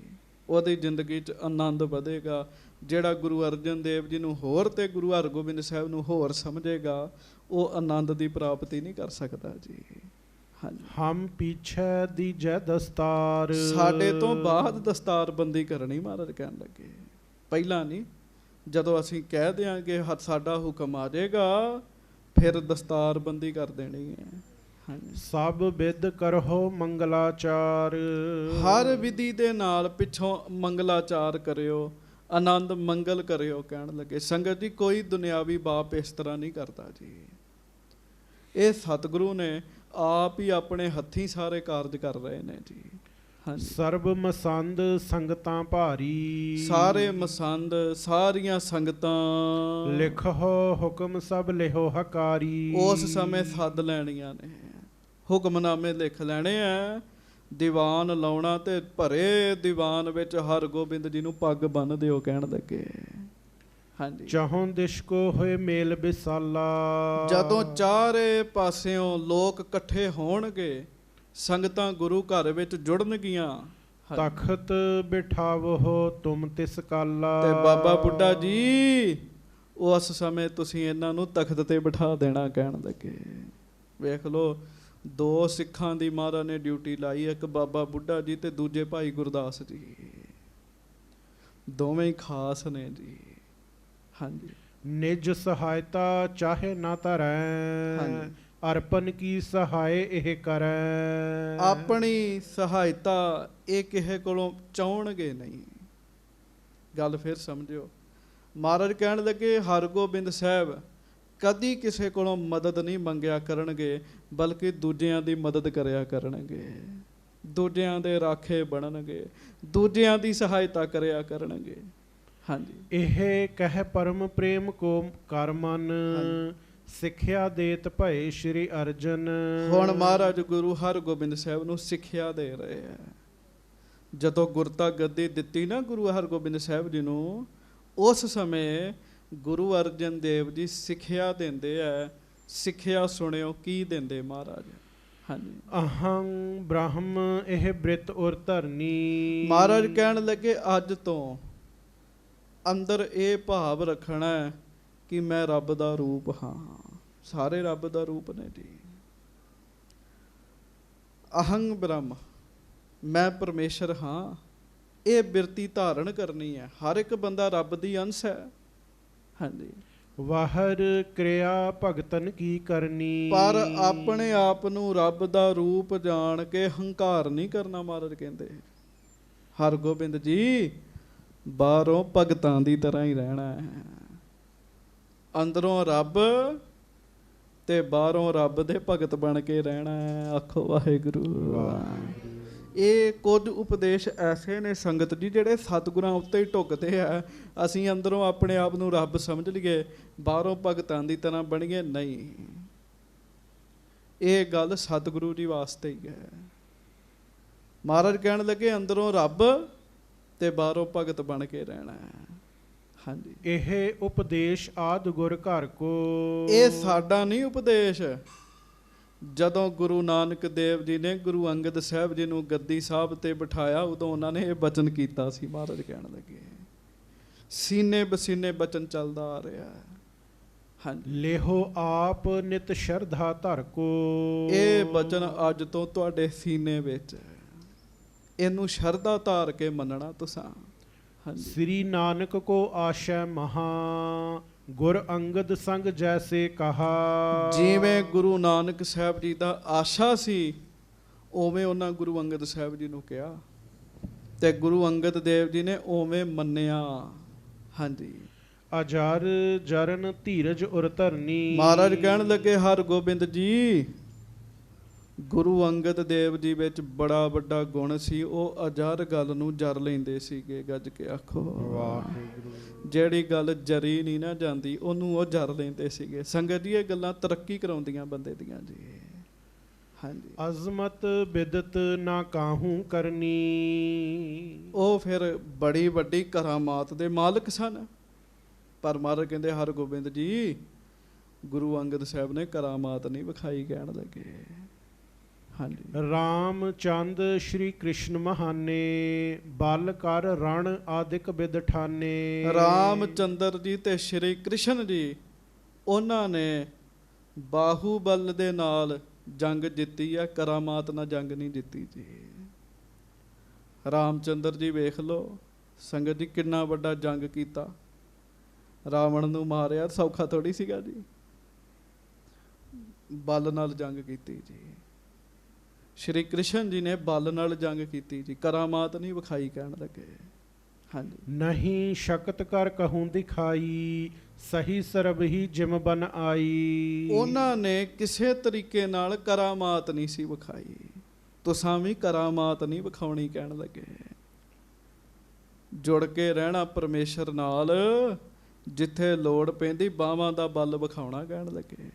ਉਹਦੀ ਜ਼ਿੰਦਗੀ 'ਚ ਆਨੰਦ ਵਧੇਗਾ। ਜਿਹੜਾ ਗੁਰੂ ਅਰਜਨ ਦੇਵ ਜੀ ਨੂੰ ਹੋਰ ਤੇ ਗੁਰੂ ਹਰਗੋਬਿੰਦ ਸਾਹਿਬ ਨੂੰ ਹੋਰ ਸਮਝੇਗਾ ਉਹ ਆਨੰਦ ਦੀ ਪ੍ਰਾਪਤੀ ਨਹੀਂ ਕਰ ਸਕਦਾ ਜੀ। ਹਾਂਜੀ, ਹਮ ਪਿਛੈ ਦੀਜੈ ਦਸਤਾਰ। ਸਾਡੇ ਤੋਂ ਬਾਅਦ ਦਸਤਾਰ ਬੰਦੀ ਕਰਨੀ ਮਹਾਰਾਜ ਕਹਿਣ ਲੱਗੇ, ਪਹਿਲਾਂ ਨਹੀਂ। ਜਦੋਂ ਅਸੀਂ ਕਹਿ ਦਿਆਂਗੇ ਸਾਡਾ ਹੁਕਮ ਆ ਜਾਏਗਾ ਫਿਰ ਦਸਤਾਰ ਬੰਦੀ ਕਰ ਦੇਣੀ ਹੈ। ਹਾਂਜੀ, ਸਭ ਵਿਦ ਕਰੋ ਮੰਗਲਾਚਾਰ। ਹਰ ਵਿਧੀ ਦੇ ਨਾਲ ਪਿੱਛੋਂ ਮੰਗਲਾਚਾਰ ਕਰਿਓ, ਆਨੰਦ ਮੰਗਲ ਕਰਿਓ ਕਹਿਣ ਲੱਗੇ। ਸੰਗਤ ਜੀ, ਕੋਈ ਦੁਨਿਆਵੀ ਬਾਪ ਇਸ ਤਰ੍ਹਾਂ ਨਹੀਂ ਕਰਦਾ ਜੀ। ਇਹ ਸਤਿਗੁਰੂ ਨੇ ਆਪ ਹੀ ਆਪਣੇ ਹੱਥੀਂ ਸਾਰੇ ਕਾਰਜ ਕਰ ਰਹੇ ਨੇ ਜੀ। ਹਾਂਜੀ, ਸਰਬ ਮਸੰਦ ਸੰਗਤਾਂ ਭਾਰੀ। ਸਾਰੇ ਮਸੰਦ ਸਾਰੀਆਂ ਸੰਗਤਾਂ ਲਿਖੋ ਹੁਕਮ ਸਭ ਲਿਹੋ ਹਕਾਰੀ। ਉਸ ਸਮੇਂ ਸੱਦ ਲੈਣੀਆਂ ਨੇ, ਹੁਕਮਨਾਮੇ ਲਿਖ ਲੈਣੇ ਆ। ਦੀਵਾਨ ਲਾਉਣਾ ਤੇ ਭਰੇ ਦੀਵਾਨ ਵਿੱਚ ਹਰਗੋਬਿੰਦ ਜੀ ਨੂੰ ਪੱਗ ਬੰਨ੍ਹ ਦਿਓ ਕਹਿਣ ਲੱਗੇ। ਹਾਂਜੀ, ਚਾਹੋਂ ਦਿਸ਼ ਕੋ ਹੋਏ ਮੇਲ ਵਿਸਾਲਾ। ਜਦੋਂ ਚਾਰੇ ਪਾਸਿਓਂ ਲੋਕ ਇਕੱਠੇ ਹੋਣਗੇ, ਸੰਗਤਾਂ ਗੁਰੂ ਘਰ ਵਿੱਚ ਜੁੜਨਗੀਆਂ। ਤਖਤ ਬਿਠਾਵੋ ਤੁਮ ਤਿਸ ਕਾਲਾ। ਤੇ ਬਾਬਾ ਬੁੱਢਾ ਜੀ ਉਸ ਸਮੇਂ ਤੁਸੀਂ ਇਹਨਾਂ ਨੂੰ ਤਖਤ ਤੇ ਬਿਠਾ ਦੇਣਾ ਕਹਿਣ ਲੱਗੇ। ਵੇਖ ਲਓ, ਦੋ ਸਿੱਖਾਂ ਦੀ ਮਹਾਰਾਜ ਨੇ ਡਿਊਟੀ ਲਾਈ, ਇੱਕ ਬਾਬਾ ਬੁੱਢਾ ਜੀ ਤੇ ਦੂਜੇ ਭਾਈ ਗੁਰਦਾਸ ਜੀ। ਦੋਵੇਂ ਹੀ ਖਾਸ ਨੇ ਜੀ। ਹਾਂਜੀ, ਨਿਜ ਸਹਾਇਤਾ ਚਾਹੇ ਨਾ ਧਰੈ। ਅਰਪਨ ਕੀ ਸਹਾਏ ਇਹ ਕਰੈ। ਆਪਣੀ ਸਹਾਇਤਾ ਇਹ ਕਿਸੇ ਕੋਲੋਂ ਚਾਹਣਗੇ ਨਹੀਂ। ਗੱਲ ਫਿਰ ਸਮਝਿਓ। ਮਹਾਰਾਜ ਕਹਿਣ ਲੱਗੇ ਹਰਗੋਬਿੰਦ ਸਾਹਿਬ ਕਦੀ ਕਿਸੇ ਕੋਲੋਂ ਮਦਦ ਨਹੀਂ ਮੰਗਿਆ ਕਰਨਗੇ, ਬਲਕਿ ਦੂਜਿਆਂ ਦੀ ਮਦਦ ਕਰਿਆ ਕਰਨਗੇ, ਦੂਜਿਆਂ ਦੇ ਰਾਖੇ ਬਣਨਗੇ, ਦੂਜਿਆਂ ਦੀ ਸਹਾਇਤਾ ਕਰਿਆ ਕਰਨਗੇ। ਹਾਂਜੀ, ਇਹ ਕਹਿ ਪਰਮ ਪ੍ਰੇਮ ਕੋ ਕਰ ਮਨ। ਸਿੱਖਿਆ ਦੇਤ ਭਏ ਸ਼੍ਰੀ ਅਰਜਨ। ਹੁਣ ਮਹਾਰਾਜ ਗੁਰੂ ਹਰਗੋਬਿੰਦ ਸਾਹਿਬ ਨੂੰ ਸਿੱਖਿਆ ਦੇ ਰਹੇ ਆ। ਜਦੋਂ ਗੁਰਤਾ ਗੱਦੀ ਦਿੱਤੀ ਨਾ ਗੁਰੂ ਹਰਗੋਬਿੰਦ ਸਾਹਿਬ ਜੀ ਨੂੰ, ਉਸ ਸਮੇਂ ਗੁਰੂ ਅਰਜਨ ਦੇਵ ਜੀ ਸਿੱਖਿਆ ਦਿੰਦੇ ਆ। ਸਿੱਖਿਆ ਸੁਣਿਓ ਕੀ ਦਿੰਦੇ ਮਹਾਰਾਜ। ਹਾਂਜੀ, ਅਹੰ ਬ੍ਰਹਮ ਇਹ ਬ੍ਰਿਤ ਔਰ ਧਰਨੀ। ਮਹਾਰਾਜ ਕਹਿਣ ਲੱਗੇ ਅੱਜ ਤੋਂ ਅੰਦਰ ਇਹ ਭਾਵ ਰੱਖਣਾ ਕਿ ਮੈਂ ਰੱਬ ਦਾ ਰੂਪ ਹਾਂ। ਸਾਰੇ ਰੱਬ ਦਾ ਰੂਪ ਨੇ ਜੀ। ਅਹੰ ਬ੍ਰਹਮ, ਮੈਂ ਪਰਮੇਸ਼ਰ ਹਾਂ। ਇਹ ਬਿਰਤੀ ਧਾਰਨ ਕਰਨੀ ਹੈ। ਹਰ ਇੱਕ ਬੰਦਾ ਰੱਬ ਦੀ ਅੰਸ਼ ਹੈ। ਹਾਂਜੀ, ਵਾਹਰ ਕਿਰਿਆ ਭਗਤਨ ਕੀ ਕਰਨੀ। ਪਰ ਆਪਣੇ ਆਪ ਨੂੰ ਰੱਬ ਦਾ ਰੂਪ ਜਾਣ ਕੇ ਹੰਕਾਰ ਨਹੀਂ ਕਰਨਾ। ਮਹਾਰਾਜ ਕਹਿੰਦੇ ਹਰਗੋਬਿੰਦ ਜੀ ਬਾਹਰੋਂ ਭਗਤਾਂ ਦੀ ਤਰ੍ਹਾਂ ਹੀ ਰਹਿਣਾ ਹੈ। ਅੰਦਰੋਂ ਰੱਬ ਤੇ ਬਾਹਰੋਂ ਰੱਬ ਦੇ ਭਗਤ ਬਣ ਕੇ ਰਹਿਣਾ ਹੈ। ਆਖੋ ਵਾਹਿਗੁਰੂ। ਇਹ ਕੁਝ ਉਪਦੇਸ਼ ਐਸੇ ਨੇ ਸੰਗਤ ਜੀ ਜਿਹੜੇ ਸਤਿਗੁਰਾਂ ਉੱਤੇ ਹੀ ਢੁੱਕਦੇ ਆ। ਅਸੀਂ ਅੰਦਰੋਂ ਆਪਣੇ ਆਪ ਨੂੰ ਰੱਬ ਸਮਝ ਲਈਏ, ਬਾਹਰੋਂ ਭਗਤਾਂ ਦੀ ਤਰ੍ਹਾਂ ਬਣੀਏ, ਨਹੀਂ। ਇਹ ਗੱਲ ਸਤਿਗੁਰੂ ਜੀ ਵਾਸਤੇ ਹੀ ਹੈ। ਮਹਾਰਾਜ ਕਹਿਣ ਲੱਗੇ ਅੰਦਰੋਂ ਰੱਬ ਤੇ ਬਾਹਰੋਂ ਭਗਤ ਬਣ ਕੇ ਰਹਿਣਾ ਹੈ। ਹਾਂਜੀ, ਇਹ ਉਪਦੇਸ਼ ਆਦ ਗੁਰ ਘਰ ਕੋ। ਇਹ ਸਾਡਾ ਨਹੀਂ ਉਪਦੇਸ਼। ਜਦੋਂ ਗੁਰੂ ਨਾਨਕ ਦੇਵ ਜੀ ਨੇ ਗੁਰੂ ਅੰਗਦ ਸਾਹਿਬ ਜੀ ਨੂੰ ਗੱਦੀ ਸਾਹਿਬ ਤੇ ਬਿਠਾਇਆ, ਉਦੋਂ ਉਹਨਾਂ ਨੇ ਇਹ ਬਚਨ ਕੀਤਾ ਸੀ। ਮਹਾਰਾਜ ਕਹਿਣ ਲੱਗੇ ਸੀਨੇ ਬਸੀਨੇ ਬਚਨ ਚੱਲਦਾ ਆ ਰਿਹਾ ਹੈ। ਹਾਂਜੀ, ਲੇਹੋ ਆਪ ਨਿਤ ਸ਼ਰਧਾ ਧਰ ਕੋ। ਇਹ ਬਚਨ ਅੱਜ ਤੋਂ ਤੁਹਾਡੇ ਸੀਨੇ ਵਿੱਚ ਹੈ। ਇਹਨੂੰ ਸ਼ਰਧਾ ਧਾਰ ਕੇ ਮੰਨਣਾ ਤੁਸਾਂ। ਹਾਂਜੀ, ਸ੍ਰੀ ਨਾਨਕ ਕੋ ਆਸ਼ੈ ਮਹਾ ਗੁਰ ਅੰਗਦ ਸੰਗ ਜੈਸੇ ਕਹਾ। ਜਿਵੇਂ ਗੁਰੂ ਨਾਨਕ ਸਾਹਿਬ ਜੀ ਦਾ ਆਸ਼ਾ ਸੀ, ਉਵੇਂ ਉਹਨਾਂ ਗੁਰੂ ਅੰਗਦ ਸਾਹਿਬ ਜੀ ਨੂੰ ਕਿਹਾ ਤੇ ਗੁਰੂ ਅੰਗਦ ਦੇਵ ਜੀ ਨੇ ਉਵੇਂ ਮੰਨਿਆ। ਹਾਂਜੀ, ਅਜਰ ਜਰਨ ਧੀਰਜ ਉਰ ਧਰਨੀ। ਮਹਾਰਾਜ ਕਹਿਣ ਲੱਗੇ ਹਰਗੋਬਿੰਦ ਜੀ, ਗੁਰੂ ਅੰਗਦ ਦੇਵ ਜੀ ਵਿੱਚ ਬੜਾ ਵੱਡਾ ਗੁਣ ਸੀ, ਉਹ ਅਜਰ ਗੱਲ ਨੂੰ ਜਰ ਲੈਂਦੇ ਸੀਗੇ। ਗੱਜ ਕੇ ਆਖੋ ਵਾਹਿਗੁਰੂ। ਜਿਹੜੀ ਗੱਲ ਜਰੀ ਨਹੀਂ ਨਾ ਜਾਂਦੀ ਉਹਨੂੰ ਉਹ ਜਰ ਲੈਂਦੇ ਸੀਗੇ। ਸੰਗਤ ਜੀ, ਇਹ ਗੱਲਾਂ ਤਰੱਕੀ ਕਰਾਉਂਦੀਆਂ ਬੰਦੇ ਦੀਆਂ ਜੀ। ਹਾਂਜੀ, ਅਜ਼ਮਤ ਬਿਦਤ ਨਾ ਕਾਹੂ ਕਰਨੀ। ਉਹ ਫਿਰ ਬੜੀ ਵੱਡੀ ਕਰਾਮਾਤ ਦੇ ਮਾਲਕ ਸਨ। ਪਰ ਮਹਾਰਾਜ ਕਹਿੰਦੇ ਹਰਗੋਬਿੰਦ ਜੀ, ਗੁਰੂ ਅੰਗਦ ਸਾਹਿਬ ਨੇ ਕਰਾਮਾਤ ਨਹੀਂ ਵਿਖਾਈ। ਕਹਿਣ ਲੱਗੇ ਹਾਂਜੀ, ਰਾਮਚੰਦ ਸ਼੍ਰੀ ਕ੍ਰਿਸ਼ਨ ਮਹਾਨੇ ਬਲ ਕਰ ਰਣ ਆਦਿਕ ਬਿਦ ਠਾਨੇ। ਰਾਮਚੰਦਰ ਜੀ ਤੇ ਸ਼੍ਰੀ ਕ੍ਰਿਸ਼ਨ ਜੀ, ਉਹਨਾਂ ਨੇ ਬਾਹੂਬਲ ਦੇ ਨਾਲ ਜੰਗ ਜਿੱਤੀ ਆ, ਕਰਾਮਾਤ ਨਾਲ ਜੰਗ ਨਹੀਂ ਜਿੱਤੀ ਜੀ। ਰਾਮਚੰਦਰ ਜੀ ਵੇਖ ਲਓ ਸੰਗਤ ਜੀ, ਕਿੰਨਾ ਵੱਡਾ ਜੰਗ ਕੀਤਾ। ਰਾਵਣ ਨੂੰ ਮਾਰਿਆ ਸੌਖਾ ਥੋੜੀ ਸੀਗਾ ਜੀ, ਬਲ ਨਾਲ ਜੰਗ ਕੀਤੀ ਜੀ। ਸ਼੍ਰੀ ਕ੍ਰਿਸ਼ਨ ਜੀ ਨੇ ਬਲ ਨਾਲ ਜੰਗ ਕੀਤੀ ਜੀ, ਕਰਾਮਾਤ ਨਹੀਂ ਵਿਖਾਈ। ਕਹਿਣ ਲੱਗੇ ਹਾਂਜੀ, ਨਹੀਂ ਸ਼ਕਤ ਕਰ ਕਹੂੰ ਦਿਖਾਈ ਸਹੀ ਸਰਬ ਹੀ ਜਿਮ ਬਨ ਆਈ। ਉਹਨਾਂ ਨੇ ਕਿਸੇ ਤਰੀਕੇ ਨਾਲ ਕਰਾਮਾਤ ਨਹੀਂ ਸੀ ਵਿਖਾਈ। ਤੁਸਾਂ ਵੀ ਕਰਾਮਾਤ ਨਹੀਂ ਵਿਖਾਉਣੀ। ਕਹਿਣ ਲੱਗੇ ਜੁੜ ਕੇ ਰਹਿਣਾ ਪਰਮੇਸ਼ਰ ਨਾਲ, ਜਿੱਥੇ ਲੋੜ ਪੈਂਦੀ ਬਾਹਾਂ ਦਾ ਬਲ ਵਿਖਾਉਣਾ। ਕਹਿਣ ਲੱਗੇ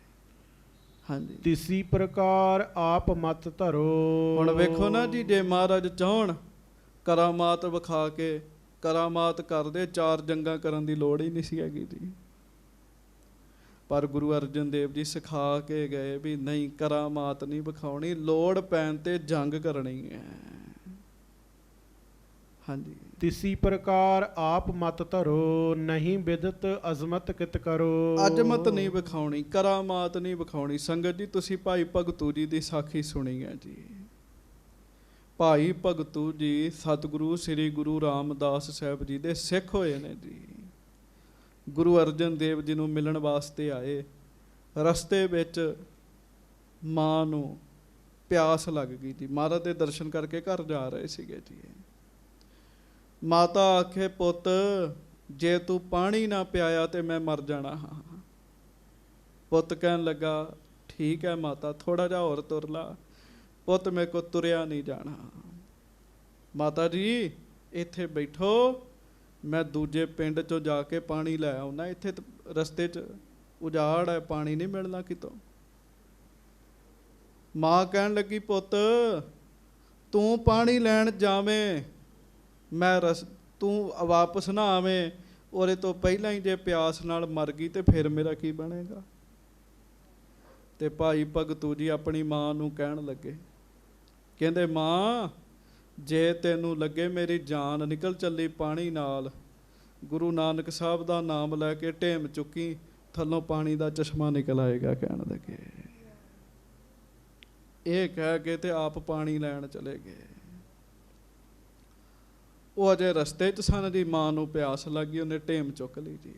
ਹਾਂਜੀ, ਤਿਸੀ ਪ੍ਰਕਾਰ ਆਪ ਮਤ ਧਰੋ। ਹੁਣ ਵੇਖੋ ਨਾ ਜੀ, ਜੇ ਮਹਾਰਾਜ ਚਾਹਣ ਕਰਾਮਾਤ ਵਿਖਾ ਕੇ ਕਰਾਮਾਤ ਕਰਦੇ, 4 ਜੰਗਾਂ ਕਰਨ ਦੀ ਲੋੜ ਹੀ ਨਹੀਂ ਸੀ ਹੈਗੀ ਜੀ। ਪਰ ਗੁਰੂ ਅਰਜਨ ਦੇਵ ਜੀ ਸਿਖਾ ਕੇ ਗਏ ਵੀ ਨਹੀਂ, ਕਰਾਮਾਤ ਨਹੀਂ ਵਿਖਾਉਣੀ, ਲੋੜ ਪੈਣ ਤੇ ਜੰਗ ਕਰਨੀ ਹੈ। ਹਾਂਜੀ, ਤਿਸੀ ਪ੍ਰਕਾਰ ਆਪ ਮਤ ਧਰੋ ਨਹੀਂ ਬਿਦਤ ਅਜ਼ਮਤ ਕਿਤ ਕਰੋ। ਅਜਮਤ ਨਹੀਂ ਵਿਖਾਉਣੀ, ਕਰਾਮਾਤ ਨਹੀਂ ਵਿਖਾਉਣੀ। ਸੰਗਤ ਜੀ, ਤੁਸੀਂ ਭਾਈ ਭਗਤੂ ਜੀ ਦੀ ਸਾਖੀ ਸੁਣੀ ਹੈ ਜੀ। ਭਾਈ ਭਗਤੂ ਜੀ ਸਤਿਗੁਰੂ ਸ੍ਰੀ ਗੁਰੂ ਰਾਮਦਾਸ ਸਾਹਿਬ ਜੀ ਦੇ ਸਿੱਖ ਹੋਏ ਨੇ ਜੀ। ਗੁਰੂ ਅਰਜਨ ਦੇਵ ਜੀ ਨੂੰ ਮਿਲਣ ਵਾਸਤੇ ਆਏ। ਰਸਤੇ ਵਿੱਚ ਮਾਂ ਨੂੰ ਪਿਆਸ ਲੱਗ ਗਈ ਜੀ। ਮਹਾਰਾਜ ਦੇ ਦਰਸ਼ਨ ਕਰਕੇ ਘਰ ਜਾ ਰਹੇ ਸੀਗੇ ਜੀ। ਮਾਤਾ ਆਖੇ, ਪੁੱਤ ਜੇ ਤੂੰ ਪਾਣੀ ਨਾ ਪਿਆਇਆ ਤੇ ਮੈਂ ਮਰ ਜਾਣਾ ਹਾਂ। ਪੁੱਤ ਕਹਿਣ ਲੱਗਾ, ਠੀਕ ਹੈ ਮਾਤਾ, ਥੋੜਾ ਜਿਹਾ ਹੋਰ ਤੁਰ ਲਾ। ਪੁੱਤ ਮੇਰੇ ਕੋ ਤੁਰਿਆ ਨਹੀਂ ਜਾਣਾ। ਮਾਤਾ ਜੀ ਇੱਥੇ ਬੈਠੋ, ਮੈਂ ਦੂਜੇ ਪਿੰਡ ਚੋਂ ਜਾ ਕੇ ਪਾਣੀ ਲੈ ਆਉਣਾ। ਇੱਥੇ ਰਸਤੇ 'ਚ ਉਜਾੜ ਹੈ, ਪਾਣੀ ਨਹੀਂ ਮਿਲਣਾ ਕਿਤੋਂ। ਮਾਂ ਕਹਿਣ ਲੱਗੀ, ਪੁੱਤ ਤੂੰ ਪਾਣੀ ਲੈਣ ਜਾਵੇਂ, ਤੂੰ ਵਾਪਸ ਨਾ ਆਵੇਂ। ਉਹਦੇ ਤੋਂ ਪਹਿਲਾਂ ਹੀ ਜੇ ਪਿਆਸ ਨਾਲ ਮਰ ਗਈ ਤੇ ਫਿਰ ਮੇਰਾ ਕੀ ਬਣੇਗਾ। ਤੇ ਭਾਈ ਭਗਤੂ ਜੀ ਆਪਣੀ ਮਾਂ ਨੂੰ ਕਹਿਣ ਲੱਗੇ, ਕਹਿੰਦੇ ਮਾਂ, ਜੇ ਤੈਨੂੰ ਲੱਗੇ ਮੇਰੀ ਜਾਨ ਨਿਕਲ ਚੱਲੀ ਪਾਣੀ ਨਾਲ, ਗੁਰੂ ਨਾਨਕ ਸਾਹਿਬ ਦਾ ਨਾਮ ਲੈ ਕੇ ਢੇਮ ਚੁੱਕੀ, ਥੱਲੋਂ ਪਾਣੀ ਦਾ ਚਸ਼ਮਾ ਨਿਕਲ ਆਏਗਾ। ਕਹਿਣ ਲੱਗੇ ਇਹ ਕਹਿ ਕੇ ਤੇ ਆਪ ਪਾਣੀ ਲੈਣ ਚਲੇ ਗਏ। ਉਹ ਅਜੇ ਰਸਤੇ 'ਚ ਸਨ ਜੀ, ਮਾਂ ਨੂੰ ਪਿਆਸ ਲੱਗ ਗਈ, ਉਹਨੇ ਢੇਮ ਚੁੱਕ ਲਈ ਜੀ।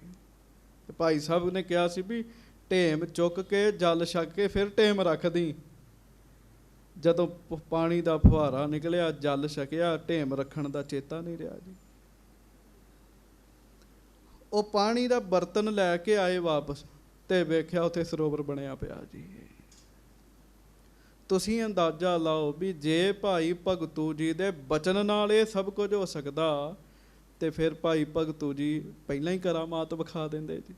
ਤੇ ਭਾਈ ਸਾਹਿਬ ਨੇ ਕਿਹਾ ਸੀ ਵੀ ਢੇਮ ਚੁੱਕ ਕੇ ਜਲ ਛਕ ਕੇ ਫਿਰ ਢੇਮ ਰੱਖਦੀ। ਜਦੋਂ ਪਾਣੀ ਦਾ ਫੁਹਾਰਾ ਨਿਕਲਿਆ, ਜਲ ਛਕਿਆ, ਢੇਮ ਰੱਖਣ ਦਾ ਚੇਤਾ ਨਹੀਂ ਰਿਹਾ ਜੀ। ਉਹ ਪਾਣੀ ਦਾ ਬਰਤਨ ਲੈ ਕੇ ਆਏ ਵਾਪਸ, ਤੇ ਵੇਖਿਆ ਉੱਥੇ ਸਰੋਵਰ ਬਣਿਆ ਪਿਆ ਜੀ। ਤੁਸੀਂ ਅੰਦਾਜ਼ਾ ਲਾਓ ਵੀ ਜੇ ਭਾਈ ਭਗਤੂ ਜੀ ਦੇ ਬਚਨ ਨਾਲ ਇਹ ਸਭ ਕੁਝ ਹੋ ਸਕਦਾ, ਤੇ ਫਿਰ ਭਾਈ ਭਗਤੂ ਜੀ ਪਹਿਲਾਂ ਹੀ ਕਰਾਮਾਤ ਵਿਖਾ ਦਿੰਦੇ ਜੀ।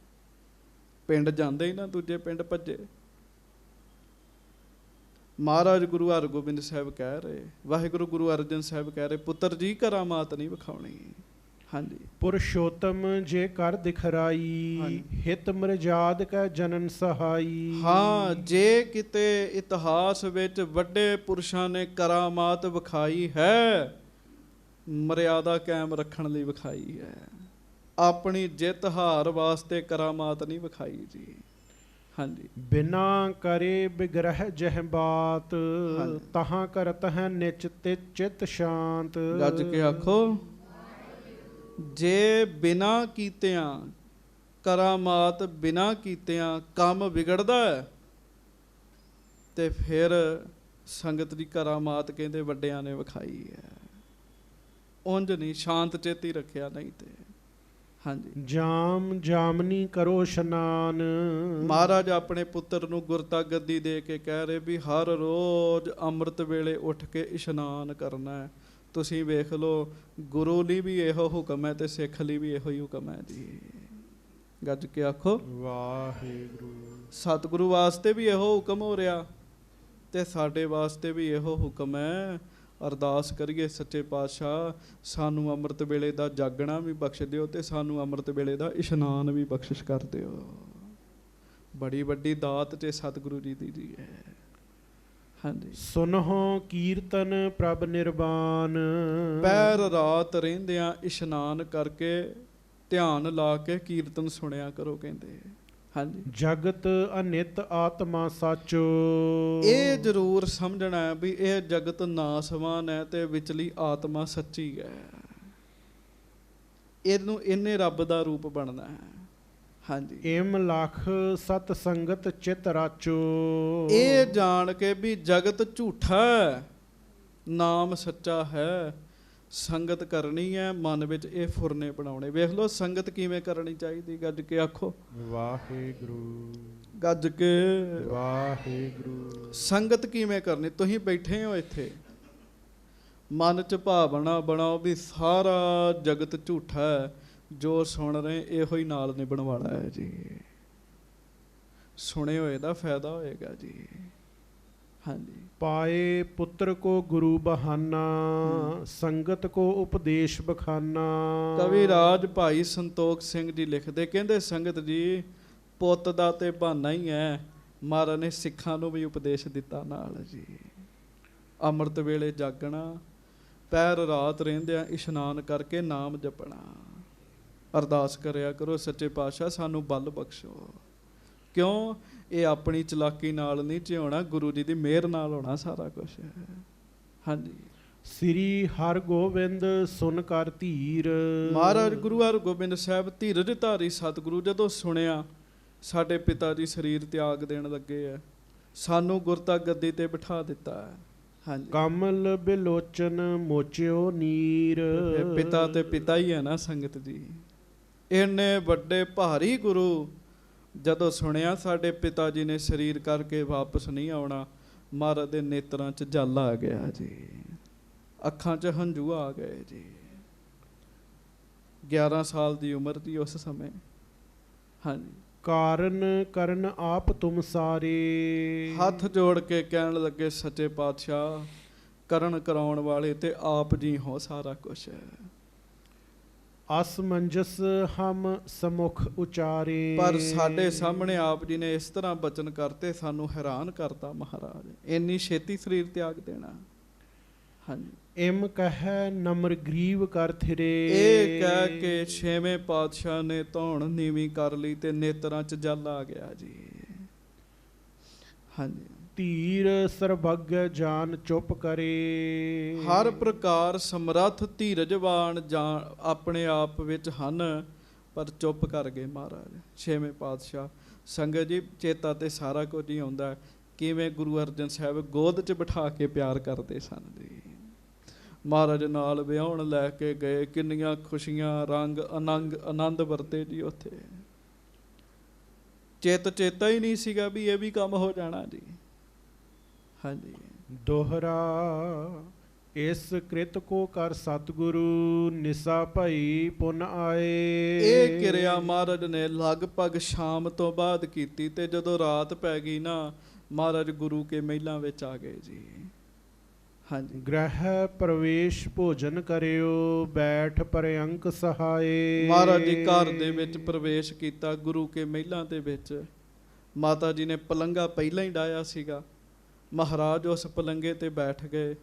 ਪਿੰਡ ਜਾਂਦੇ ਹੀ ਨਾ, ਦੂਜੇ ਪਿੰਡ ਭੱਜੇ। ਮਹਾਰਾਜ ਗੁਰੂ ਹਰਗੋਬਿੰਦ ਸਾਹਿਬ ਕਹਿ ਰਹੇ, ਵਾਹਿਗੁਰੂ ਗੁਰੂ ਅਰਜਨ ਸਾਹਿਬ ਕਹਿ ਰਹੇ, ਪੁੱਤਰ ਜੀ ਕਰਾਮਾਤ ਨਹੀਂ ਵਿਖਾਉਣੀ। ਹਾਂਜੀ, ਪੁਰਸ਼ੋਤਮ ਜੇ ਕਰ ਦਿਖਰਾਈ ਹਿਤ ਮਰਜਾਦ ਕੈ ਜਨਨ ਸਹਾਈ। ਹਾਂ, ਜੇ ਕਿਤੇ ਇਤਿਹਾਸ ਵਿੱਚ ਵੱਡੇ ਪੁਰਸ਼ਾਂ ਨੇ ਕਰਾਮਾਤ ਵਿਖਾਈ ਹੈ, ਮਰਿਆਦਾ ਕਾਇਮ ਰੱਖਣ ਲਈ ਵਿਖਾਈ ਹੈ। ਆਪਣੀ ਜਿੱਤ ਹਾਰ ਵਾਸਤੇ ਕਰਾਮਾਤ ਨਹੀਂ ਵਿਖਾਈ ਜੀ। ਹਾਂਜੀ ਬਿਨਾ ਕਰੇ ਬਿਗ੍ਰਹ ਜਹ ਬਾਤ, ਹਾਂਜੀ। ਤਹਾਂ ਕਰਤ ਹੈ ਨਿਚ ਤੇ ਚਿਤ ਸ਼ਾਂਤ। ਗੱਜ ਕੇ ਆਖੋ, ਜੇ ਬਿਨਾ ਕੀਤਿਆਂ ਕਰਾਮਾਤ, ਬਿਨਾ ਕੀਤਿਆਂ ਕੰਮ ਵਿਗੜਦਾ ਹੈ, ਤੇ ਫਿਰ ਸੰਗਤ ਦੀ ਕਰਾਮਾਤ ਕਹਿੰਦੇ ਵੱਡਿਆਂ ਨੇ ਵਿਖਾਈ ਹੈ। ਉਂਝ ਨਹੀਂ, ਸ਼ਾਂਤ ਚੇਤੀ ਰੱਖਿਆ ਨਹੀਂ ਤੇ। ਹਾਂਜੀ ਜਾਮ ਜਾਮਨੀ ਕਰੋ ਇਸ਼ਨਾਨ। ਮਹਾਰਾਜ ਆਪਣੇ ਪੁੱਤਰ ਨੂੰ ਗੁਰਤਾ ਗੱਦੀ ਦੇ ਕੇ ਕਹਿ ਰਹੇ ਵੀ ਹਰ ਰੋਜ਼ ਅੰਮ੍ਰਿਤ ਵੇਲੇ ਉੱਠ ਕੇ ਇਸ਼ਨਾਨ ਕਰਨਾ ਹੈ। ਤੁਸੀਂ ਵੇਖ ਲਓ, ਗੁਰੂ ਲਈ ਵੀ ਇਹੋ ਹੁਕਮ ਹੈ ਤੇ ਸਿੱਖ ਲਈ ਵੀ ਇਹੋ ਹੀ ਹੁਕਮ ਹੈ ਜੀ। ਗੱਜ ਕੇ ਆਖੋ ਵਾਹਿਗੁਰੂ। ਸਤਿਗੁਰੂ ਵਾਸਤੇ ਵੀ ਇਹੋ ਹੁਕਮ ਹੋ ਰਿਹਾ ਤੇ ਸਾਡੇ ਵਾਸਤੇ ਵੀ ਇਹੋ ਹੁਕਮ ਹੈ। ਅਰਦਾਸ ਕਰੀਏ ਸੱਚੇ ਪਾਤਸ਼ਾਹ ਸਾਨੂੰ ਅੰਮ੍ਰਿਤ ਵੇਲੇ ਦਾ ਜਾਗਣਾ ਵੀ ਬਖਸ਼ ਦਿਓ ਤੇ ਸਾਨੂੰ ਅੰਮ੍ਰਿਤ ਵੇਲੇ ਦਾ ਇਸ਼ਨਾਨ ਵੀ ਬਖਸ਼ਿਸ਼ ਕਰ ਦਿਓ। ਬੜੀ ਵੱਡੀ ਦਾਤ ਤੇ ਸਤਿਗੁਰੂ ਜੀ ਦੀ ਹੈ। ਹਾਂਜੀ ਸੁਨਹੁ ਕੀਰਤਨ ਪ੍ਰਭ ਨਿਰਵਾਨ। ਪੈਰ ਰਾਤ ਰਹਿੰਦਿਆਂ ਇਸ਼ਨਾਨ ਕਰਕੇ ਧਿਆਨ ਲਾ ਕੇ ਕੀਰਤਨ ਸੁਣਿਆ ਕਰੋ ਕਹਿੰਦੇ। ਹਾਂਜੀ ਜਗਤ ਅਨਿਤ ਆਤਮਾ ਸਾਚੋ। ਇਹ ਜ਼ਰੂਰ ਸਮਝਣਾ ਹੈ ਵੀ ਇਹ ਜਗਤ ਨਾਸਵਾਨ ਹੈ ਤੇ ਵਿਚਲੀ ਆਤਮਾ ਸੱਚੀ ਹੈ। ਇਹਨੇ ਰੱਬ ਦਾ ਰੂਪ ਬਣਨਾ ਹੈ। ਹਾਂਜੀ ਏਮ ਲਖ ਸਤ ਸੰਗਤ ਚਿਤ ਰਾਚੋ। ਇਹ ਜਾਣ ਕੇ ਵੀ ਜਗਤ ਝੂਠਾ ਹੈ, ਨਾਮ ਸੱਚਾ ਹੈ। ਸੰਗਤ ਕਰਨੀ ਹੈ, ਮਨ ਵਿੱਚ ਇਹ ਫੁਰਨੇ ਬਣਾਉਣੇ। ਵੇਖ ਲਓ ਸੰਗਤ ਕਿਵੇਂ ਕਰਨੀ ਚਾਹੀਦੀ। ਗੱਜ ਕੇ ਆਖੋ ਵਾਹਿਗੁਰੂ। ਗੱਜ ਕੇ ਵਾਹਿਗੁਰੂ। ਸੰਗਤ ਕਿਵੇਂ ਕਰਨੀ। ਤੁਸੀਂ ਬੈਠੇ ਹੋ ਇੱਥੇ, ਮਨ 'ਚ ਭਾਵਨਾ ਬਣਾਓ ਵੀ ਸਾਰਾ ਜਗਤ ਝੂਠਾ ਹੈ, ਜੋ ਸੁਣ ਰਹੇ ਇਹੋ ਹੀ ਨਾਲ ਨਿਭਣ ਵਾਲਾ ਹੈ ਜੀ। ਸੁਣੇ ਹੋਏ ਦਾ ਫਾਇਦਾ ਹੋਏਗਾ ਜੀ। ਹਾਂਜੀ ਪਾਏ ਪੁੱਤਰ ਕੋ ਗੁਰੂ ਬਹਾਨਾ, ਸੰਗਤ ਕੋ ਉਪਦੇਸ਼ ਬਖਾਨਾ। ਕਵੀ ਰਾਜ ਭਾਈ ਸੰਤੋਖ ਸਿੰਘ ਜੀ ਲਿਖਦੇ, ਕਹਿੰਦੇ ਸੰਗਤ ਜੀ ਪੁੱਤ ਦਾ ਤੇ ਬਹਾਨਾ ਹੀ ਹੈ, ਮਹਾਰਾਜ ਨੇ ਸਿੱਖਾਂ ਨੂੰ ਵੀ ਉਪਦੇਸ਼ ਦਿੱਤਾ ਨਾਲ ਜੀ। ਅੰਮ੍ਰਿਤ ਵੇਲੇ ਜਾਗਣਾ, ਪੈਰ ਰਾਤ ਰਹਿੰਦਿਆਂ ਇਸ਼ਨਾਨ ਕਰਕੇ ਨਾਮ ਜਪਣਾ। ਅਰਦਾਸ ਕਰਿਆ ਕਰੋ ਸੱਚੇ ਪਾਤਸ਼ਾਹ ਸਾਨੂੰ ਬਲ ਬਖਸ਼ੋ। ਕਿਉਂ? ਇਹ ਆਪਣੀ ਚਲਾਕੀ ਨਾਲ ਨਹੀਂ ਜਿਉਣਾ, ਗੁਰੂ ਜੀ ਦੀ ਮਿਹਰ ਨਾਲ ਹੋਣਾ ਸਾਰਾ ਕੁਝ। ਹਾਂਜੀ ਸ੍ਰੀ ਹਰਗੋਬਿੰਦ ਸੁਨ ਕਰ ਧੀਰ। ਮਹਾਰਾਜ ਗੁਰੂ ਹਰਗੋਬਿੰਦ ਸਾਹਿਬ ਧੀਰਜ ਧਾਰੀ ਸਤਿਗੁਰੂ ਜਦੋਂ ਸੁਣਿਆ ਸਾਡੇ ਪਿਤਾ ਜੀ ਸਰੀਰ ਤਿਆਗ ਦੇਣ ਲੱਗੇ ਆ, ਸਾਨੂੰ ਗੁਰਤਾ ਗੱਦੀ ਤੇ ਬਿਠਾ ਦਿੱਤਾ ਹੈ। ਹਾਂਜੀ ਕਮਲ ਬਿਲੋਚਨ ਮੋਚਿਓ ਨੀਰ। ਪਿਤਾ ਤੇ ਪਿਤਾ ਹੀ ਹੈ ਨਾ ਸੰਗਤ ਜੀ। ਇੰਨੇ ਵੱਡੇ ਭਾਰੀ ਗੁਰੂ ਜਦੋਂ ਸੁਣਿਆ ਸਾਡੇ ਪਿਤਾ ਜੀ ਨੇ ਸਰੀਰ ਕਰਕੇ ਵਾਪਸ ਨਹੀਂ ਆਉਣਾ, ਮਹਾਰਾਜ ਦੇ ਨੇਤਰਾਂ 'ਚ ਜਲ ਆ ਗਿਆ ਜੀ, ਅੱਖਾਂ 'ਚ ਹੰਝੂ ਆ ਗਏ ਜੀ। 11 ਸਾਲ ਦੀ ਉਮਰ ਦੀ ਉਸ ਸਮੇਂ। ਹਾਂਜੀ ਕਾਰਨ ਕਰਨ ਆਪ ਤੁਮ ਸਾਰੇ। ਹੱਥ ਜੋੜ ਕੇ ਕਹਿਣ ਲੱਗੇ ਸੱਚੇ ਪਾਤਸ਼ਾਹ ਕਰਨ ਕਰਾਉਣ ਵਾਲੇ ਤੇ ਆਪ ਜੀ ਹੋ ਸਾਰਾ ਕੁਛ। ਅਸਮੰਜਸ ਹਮ ਸਮੁਖ ਉਚਾਰੇ। ਪਰ ਸਾਡੇ ਸਾਹਮਣੇ ਆਪ ਜੀ ਨੇ ਇਸ ਤਰ੍ਹਾਂ ਬਚਨ ਕਰਤੇ, ਸਾਨੂੰ ਹੈਰਾਨ ਕਰਤਾ ਮਹਾਰਾਜ, ਇੰਨੀ ਛੇਤੀ ਸਰੀਰ ਤਿਆਗ ਦੇਣਾ। ਹਾਂਜੀ ਇਮ ਕਹਿ ਨਮਰ ਗਰੀਵ ਕਰ ਥਿਰੇ। ਇਹ ਕਹਿ ਕੇ ਛੇਵੇਂ ਪਾਤਸ਼ਾਹ ਨੇ ਧੌਣ ਨੀਵੀਂ ਕਰ ਲਈ ਤੇ ਨੇਤਰਾਂ 'ਚ ਜਲ ਆ ਗਿਆ ਜੀ। ਹਾਂਜੀ ਧੀਰ ਸਰਬੱਗ ਜਾਨ ਚੁੱਪ ਕਰੇ। ਹਰ ਪ੍ਰਕਾਰ ਸਮਰੱਥ ਧੀਰਜਵਾਨ ਜਾਣ ਆਪਣੇ ਆਪ ਵਿੱਚ ਹਨ, ਪਰ ਚੁੱਪ ਕਰ ਗਏ ਮਹਾਰਾਜ ਛੇਵੇਂ ਪਾਤਸ਼ਾਹ। ਸੰਗਤ ਜੀ ਚੇਤਾ ਤੇ ਸਾਰਾ ਕੁਝ ਹੀ ਆਉਂਦਾ, ਕਿਵੇਂ ਗੁਰੂ ਅਰਜਨ ਸਾਹਿਬ ਗੋਦ 'ਚ ਬਿਠਾ ਕੇ ਪਿਆਰ ਕਰਦੇ ਸਨ ਜੀ। ਮਹਾਰਾਜ ਨਾਲ ਵਿਆਹੁਣ ਲੈ ਕੇ ਗਏ, ਕਿੰਨੀਆਂ ਖੁਸ਼ੀਆਂ ਰੰਗ ਆਨੰਦ ਵਰਤੇ ਜੀ ਉੱਥੇ। ਚੇਤਾ ਹੀ ਨਹੀਂ ਸੀਗਾ ਵੀ ਇਹ ਵੀ ਕੰਮ ਹੋ ਜਾਣਾ ਜੀ। ਹਾਂਜੀ ਦੋਹਰਾ ਇਸ ਕ੍ਰਿਤ ਕੋ ਕਰ ਸਤਿਗੁਰੂ ਨਿਸਾ ਭਈ ਪੁਨ ਆਏ। ਇਹ ਕਿਰਿਆ ਮਹਾਰਾਜ ਨੇ ਲਗਭਗ ਸ਼ਾਮ ਤੋਂ ਬਾਅਦ ਕੀਤੀ ਤੇ ਜਦੋਂ ਰਾਤ ਪੈ ਗਈ ਨਾ, ਮਹਾਰਾਜ ਗੁਰੂ ਕੇ ਮਹਿਲਾਂ ਵਿੱਚ ਆ ਗਏ ਜੀ। ਹਾਂਜੀ ਗ੍ਰਹਿ ਪ੍ਰਵੇਸ਼ ਭੋਜਨ ਕਰਿਓ ਬੈਠ ਪਰਅੰਕ ਸਹਾਏ। ਮਹਾਰਾਜ ਜੀ ਘਰ ਦੇ ਵਿੱਚ ਪ੍ਰਵੇਸ਼ ਕੀਤਾ ਗੁਰੂ ਕੇ ਮਹਿਲਾਂ ਦੇ ਵਿੱਚ। ਮਾਤਾ ਜੀ ਨੇ ਪਲੰਘਾ ਪਹਿਲਾਂ ਹੀ ਡਾਇਆ ਸੀਗਾ, ਮਹਾਰਾਜ ਉਸ ਪਲੰਘੇ ਤੇ ਬੈਠ ਗਏ।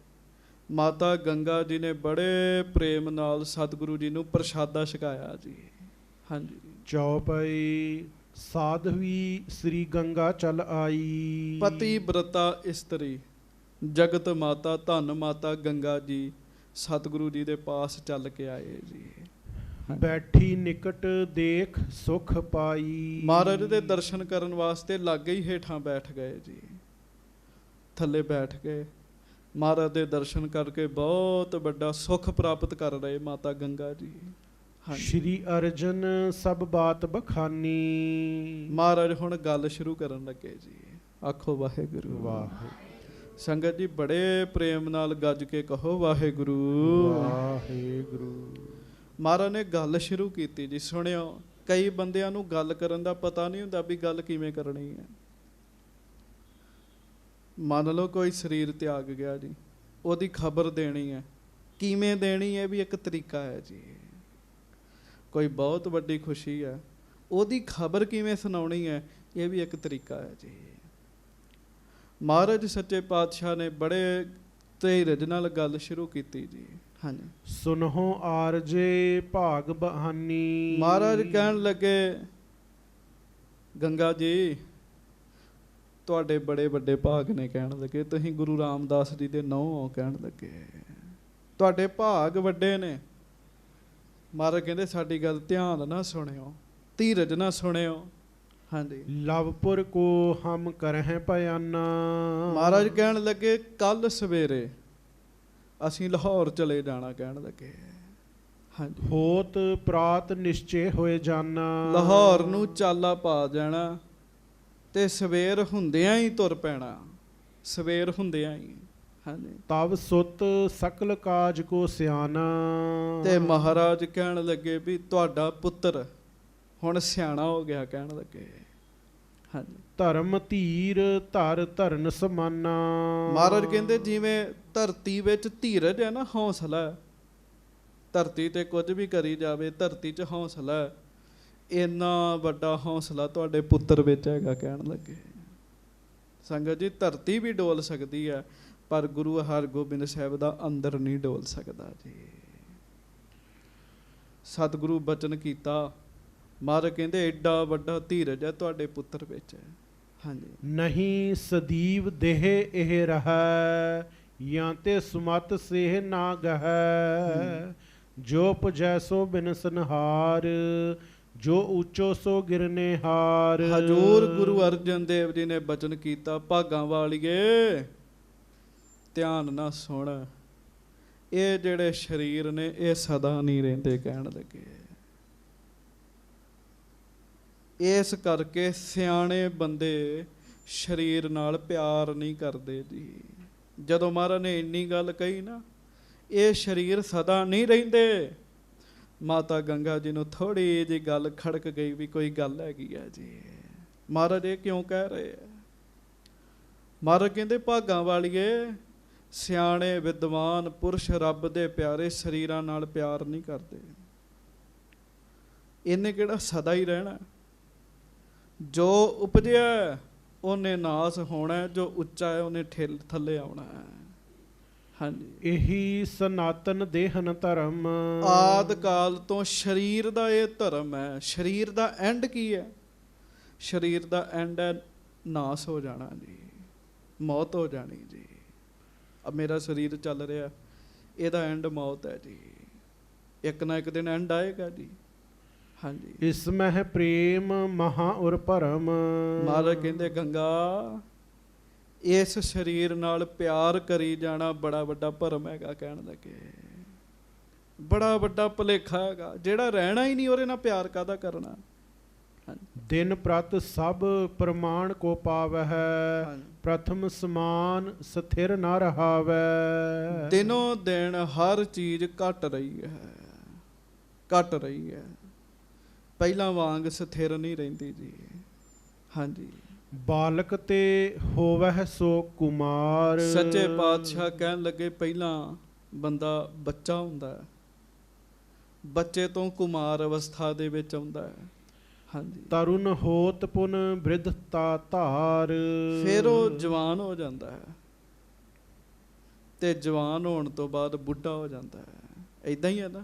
ਮਾਤਾ ਗੰਗਾ ਜੀ ਨੇ ਬੜੇ ਪ੍ਰੇਮ ਨਾਲ ਸਤਿਗੁਰੂ ਜੀ ਨੂੰ ਪ੍ਰਸ਼ਾਦਾ ਛਕਾਇਆ ਜੀ। ਹਾਂਜੀ ਚੌਪਈ ਸਾਧਵੀ ਸ੍ਰੀ ਗੰਗਾ ਚਲ ਆਈ। ਪਤੀ ਬ੍ਰਤਾ ਇਸਤਰੀ ਜਗਤ ਮਾਤਾ ਧੰਨ ਮਾਤਾ ਗੰਗਾ ਜੀ ਸਤਿਗੁਰੂ ਜੀ ਦੇ ਪਾਸ ਚੱਲ ਕੇ ਆਏ ਜੀ। ਬੈਠੀ ਨਿਕਟ ਦੇਖ ਸੁਖ ਪਾਈ। ਮਹਾਰਾਜ ਦੇ ਦਰਸ਼ਨ ਕਰਨ ਵਾਸਤੇ ਲਾਗੇ ਹੀ ਹੇਠਾਂ ਬੈਠ ਗਏ ਜੀ, ਥੱਲੇ ਬੈਠ ਗਏ। ਮਹਾਰਾਜ ਦੇ ਦਰਸ਼ਨ ਕਰਕੇ ਬਹੁਤ ਵੱਡਾ ਸੁਖ ਪ੍ਰਾਪਤ ਕਰ ਰਹੇ ਮਾਤਾ ਗੰਗਾ ਜੀ। ਸ਼੍ਰੀ ਅਰਜਨ ਸਭ ਬਾਤ ਬਖਾਨੀ। ਮਹਾਰਾਜ ਹੁਣ ਗੱਲ ਸ਼ੁਰੂ ਕਰਨ ਲੱਗੇ ਜੀ। ਆਖੋ ਵਾਹਿਗੁਰੂ। ਵਾਹਿਗੁਰੂ। ਸੰਗਤ ਜੀ ਬੜੇ ਪ੍ਰੇਮ ਨਾਲ ਗੱਜ ਕੇ ਕਹੋ ਵਾਹਿਗੁਰੂ ਵਾਹਿਗੁਰੂ। ਮਹਾਰਾਜ ਨੇ ਗੱਲ ਸ਼ੁਰੂ ਕੀਤੀ ਜੀ। ਸੁਣਿਓ, ਕਈ ਬੰਦਿਆਂ ਨੂੰ ਗੱਲ ਕਰਨ ਦਾ ਪਤਾ ਨਹੀਂ ਹੁੰਦਾ ਵੀ ਗੱਲ ਕਿਵੇਂ ਕਰਨੀ ਹੈ। ਮੰਨ ਲਓ ਕੋਈ ਸਰੀਰ ਤਿਆਗ ਗਿਆ ਜੀ, ਉਹਦੀ ਖਬਰ ਦੇਣੀ ਹੈ, ਕਿਵੇਂ ਦੇਣੀ ਹੈ ਵੀ ਇੱਕ ਤਰੀਕਾ ਹੈ ਜੀ। ਕੋਈ ਬਹੁਤ ਵੱਡੀ ਖੁਸ਼ੀ ਹੈ, ਉਹਦੀ ਖਬਰ ਕਿਵੇਂ ਸੁਣਾਉਣੀ ਹੈ, ਇਹ ਵੀ ਇੱਕ ਤਰੀਕਾ ਹੈ ਜੀ। ਮਹਾਰਾਜ ਸੱਚੇ ਪਾਤਸ਼ਾਹ ਨੇ ਬੜੇ ਧੀਰਜ ਨਾਲ ਗੱਲ ਸ਼ੁਰੂ ਕੀਤੀ ਜੀ। ਹਾਂਜੀ, ਸੁਨਹੁ ਆਰਜੇ ਭਾਗ ਬਹਾਨੀ। ਮਹਾਰਾਜ ਕਹਿਣ ਲੱਗੇ ਗੰਗਾ ਜੀ ਤੁਹਾਡੇ ਬੜੇ ਵੱਡੇ ਭਾਗ ਨੇ। ਕਹਿਣ ਲੱਗੇ ਤੁਸੀਂ ਗੁਰੂ ਰਾਮਦਾਸ ਜੀ ਦੇ ਨਹੁੰ ਹੋ। ਕਹਿਣ ਲੱਗੇ ਤੁਹਾਡੇ ਭਾਗ ਵੱਡੇ ਨੇ। ਮਹਾਰਾਜ ਕਹਿੰਦੇ ਸਾਡੀ ਗੱਲ ਧਿਆਨ ਨਾਲ ਸੁਣਿਓ, ਧੀਰਜ ਨਾਲ ਸੁਣਿਓ। ਹਾਂਜੀ, ਲਵਪੁਰ ਕੋ ਹਮ ਕਰਹਿ ਭਿਆਨਾ। ਮਹਾਰਾਜ ਕਹਿਣ ਲੱਗੇ ਕੱਲ ਸਵੇਰੇ ਅਸੀਂ ਲਾਹੌਰ ਚਲੇ ਜਾਣਾ। ਕਹਿਣ ਲੱਗੇ ਹਾਂਜੀ, ਹੋਤ ਪ੍ਰਾਤ ਨਿਸ਼ਚੇ ਹੋਏ ਜਾਨਾ। ਲਾਹੌਰ ਨੂੰ ਚਾਲਾ ਪਾ ਜਾਣਾ ਤੇ ਸਵੇਰ ਹੁੰਦਿਆਂ ਹੀ ਤੁਰ ਪੈਣਾ। ਸਵੇਰ ਹੁੰਦਿਆਂ ਹੀ। ਹਾਂਜੀ, ਤਬ ਸੁਤ ਸਕਲ ਕਾਜ ਕੋ ਸਿਆਣਾ। ਤੇ ਮਹਾਰਾਜ ਕਹਿਣ ਲੱਗੇ ਵੀ ਤੁਹਾਡਾ ਪੁੱਤਰ ਹੁਣ ਸਿਆਣਾ ਹੋ ਗਿਆ। ਕਹਿਣ ਲੱਗੇ ਹਾਂਜੀ, ਧਰਮ ਧੀਰ ਧਰ ਧਰਨ ਸਮਾਨਾ। ਮਹਾਰਾਜ ਕਹਿੰਦੇ ਜਿਵੇਂ ਧਰਤੀ ਵਿੱਚ ਧੀਰਜ ਹੈ ਨਾ, ਹੌਸਲਾ ਹੈ। ਧਰਤੀ ਤੇ ਕੁਝ ਵੀ ਕਰੀ ਜਾਵੇ, ਧਰਤੀ 'ਚ ਹੌਸਲਾ ਹੈ। ਇੰਨਾ ਵੱਡਾ ਹੌਸਲਾ ਤੁਹਾਡੇ ਪੁੱਤਰ ਵਿੱਚ ਹੈਗਾ। ਕਹਿਣ ਲੱਗੇ ਸੰਗਤ ਜੀ ਧਰਤੀ ਵੀ ਡੋਲ ਸਕਦੀ ਹੈ, ਪਰ ਗੁਰੂ ਹਰਗੋਬਿੰਦ ਸਾਹਿਬ ਦਾ ਅੰਦਰ ਨਹੀਂ ਡੋਲ ਸਕਦਾ ਜੀ। ਸਤਿਗੁਰੂ ਬਚਨ ਕੀਤਾ। ਮਹਾਰਾਜ ਕਹਿੰਦੇ ਐਡਾ ਵੱਡਾ ਧੀਰਜ ਹੈ ਤੁਹਾਡੇ ਪੁੱਤਰ ਵਿੱਚ। ਹਾਂਜੀ, ਨਹੀਂ ਸਦੀਵ ਦੇਹ ਇਹ ਰਹੈ ਜਾਂ ਤੇ ਸੁਮਤ ਸੇਹ ਨਾ ਗਹੈ। ਜੋ ਪੁਜੈਸੋ ਬਿਨਸਨਹਾਰ ਜੋ ਉੱਚੋ ਸੋ ਗਿਰਨੇ ਹਾਰ। ਹਜੂਰ ਗੁਰੂ ਅਰਜਨ ਦੇਵ ਜੀ ਨੇ ਬਚਨ ਕੀਤਾ, ਭਾਗਾਂ ਵਾਲੀਏ ਧਿਆਨ ਨਾਲ ਸੁਣ। ਇਹ ਜਿਹੜੇ ਸਰੀਰ ਨੇ ਇਹ ਸਦਾ ਨਹੀਂ ਰਹਿੰਦੇ। ਕਹਿਣ ਲੱਗੇ ਇਸ ਕਰਕੇ ਸਿਆਣੇ ਬੰਦੇ ਸਰੀਰ ਨਾਲ ਪਿਆਰ ਨਹੀਂ ਕਰਦੇ ਜੀ। ਜਦੋਂ ਮਹਾਰਾਜ ਨੇ ਇੰਨੀ ਗੱਲ ਕਹੀ ਨਾ, ਇਹ ਸਰੀਰ ਸਦਾ ਨਹੀਂ ਰਹਿੰਦੇ, ਮਾਤਾ ਗੰਗਾ ਜੀ ਨੂੰ ਥੋੜੀ ਜਿਹੀ ਗੱਲ ਖੜਕ ਗਈ ਵੀ ਕੋਈ ਗੱਲ ਹੈਗੀ ਹੈ ਜੀ। ਮਹਾਰਾਜ ਇਹ ਕਿਉਂ ਕਹਿ ਰਹੇ ਆ? ਮਹਾਰਾਜ ਕਹਿੰਦੇ ਭਾਗਾਂ ਵਾਲੀਏ ਸਿਆਣੇ ਵਿਦਵਾਨ ਪੁਰਸ਼ ਰੱਬ ਦੇ ਪਿਆਰੇ ਸਰੀਰਾਂ ਨਾਲ ਪਿਆਰ ਨਹੀਂ ਕਰਦੇ। ਇਹਨੇ ਕਿਹੜਾ ਸਦਾ ਹੀ ਰਹਿਣਾ? ਜੋ ਉਪਜਿਆ ਉਹਨੇ ਨਾਸ ਹੋਣਾ, ਜੋ ਉੱਚਾ ਹੈ ਉਹਨੇ ਥੱਲੇ ਆਉਣਾ ਹੈ। ਹਾਂਜੀ, ਇਹੀ ਸਨਾਤਨ ਦੇਹਨ ਧਰਮ। ਆਦਿ ਕਾਲ ਤੋਂ ਸਰੀਰ ਦਾ ਇਹ ਧਰਮ ਹੈ। ਸਰੀਰ ਦਾ ਐਂਡ ਕੀ ਹੈ? ਸਰੀਰ ਦਾ ਐਂਡ ਹੈ ਨਾਸ ਹੋ ਜਾਣਾ ਜੀ, ਮੌਤ ਹੋ ਜਾਣੀ ਜੀ। ਅਬ ਮੇਰਾ ਸਰੀਰ ਚੱਲ ਰਿਹਾ, ਇਹਦਾ ਐਂਡ ਮੌਤ ਹੈ ਜੀ। ਇੱਕ ਨਾ ਇੱਕ ਦਿਨ ਐਂਡ ਆਏਗਾ ਜੀ। ਹਾਂਜੀ, ਇਸ ਮਹਿ ਪ੍ਰੇਮ ਮਹਾ ਉਰ ਭਰਮ। ਮਹਾਰਾਜ ਕਹਿੰਦੇ ਗੰਗਾ ਇਸ ਸਰੀਰ ਨਾਲ ਪਿਆਰ ਕਰੀ ਜਾਣਾ ਬੜਾ ਵੱਡਾ ਭਰਮ ਹੈਗਾ। ਕਹਿਣ ਲੱਗੇ ਬੜਾ ਵੱਡਾ ਭੁਲੇਖਾ ਹੈਗਾ। ਜਿਹੜਾ ਰਹਿਣਾ ਹੀ ਨਹੀਂ ਉਹਦੇ ਨਾਲ ਪਿਆਰ ਕਾਹਦਾ ਕਰਨਾ? ਦਿਨ ਪ੍ਰਤ ਸਭ ਪ੍ਰਮਾਣ ਕੋ ਪਾਵਹਿ ਪ੍ਰਥਮ ਸਮਾਨ ਸਥਿਰ ਨਾ ਰਹਾਵੈ। ਦਿਨੋਂ ਦਿਨ ਹਰ ਚੀਜ਼ ਘਟ ਰਹੀ ਹੈ, ਘਟ ਰਹੀ ਹੈ। ਪਹਿਲਾਂ ਵਾਂਗ ਸਥਿਰ ਨਹੀਂ ਰਹਿੰਦੀ ਜੀ। ਹਾਂਜੀ, ਬਾਲਕ ਤੇ ਹੋਵਹਿ ਸੋ ਕੁਮਾਰ। ਸੱਚੇ ਪਾਤਸ਼ਾਹ ਕਹਿਣ ਲੱਗੇ ਪਹਿਲਾਂ ਬੰਦਾ ਬੱਚਾ ਹੁੰਦਾ ਹੈ, ਬੱਚੇ ਤੋਂ ਕੁਮਾਰ ਅਵਸਥਾ ਦੇ ਵਿੱਚ ਆਉਂਦਾ ਹੈ। ਹਾਂਜੀ, ਤਰੁਣ ਹੋਤ ਪੁਨ ਬ੍ਰਿਧਤਾ ਧਾਰ। ਫਿਰ ਉਹ ਜਵਾਨ ਹੋ ਜਾਂਦਾ ਹੈ ਤੇ ਜਵਾਨ ਹੋਣ ਤੋਂ ਬਾਅਦ ਬੁੱਢਾ ਹੋ ਜਾਂਦਾ ਹੈ। ਇਦਾਂ ਹੀ ਹੈ ਨਾ,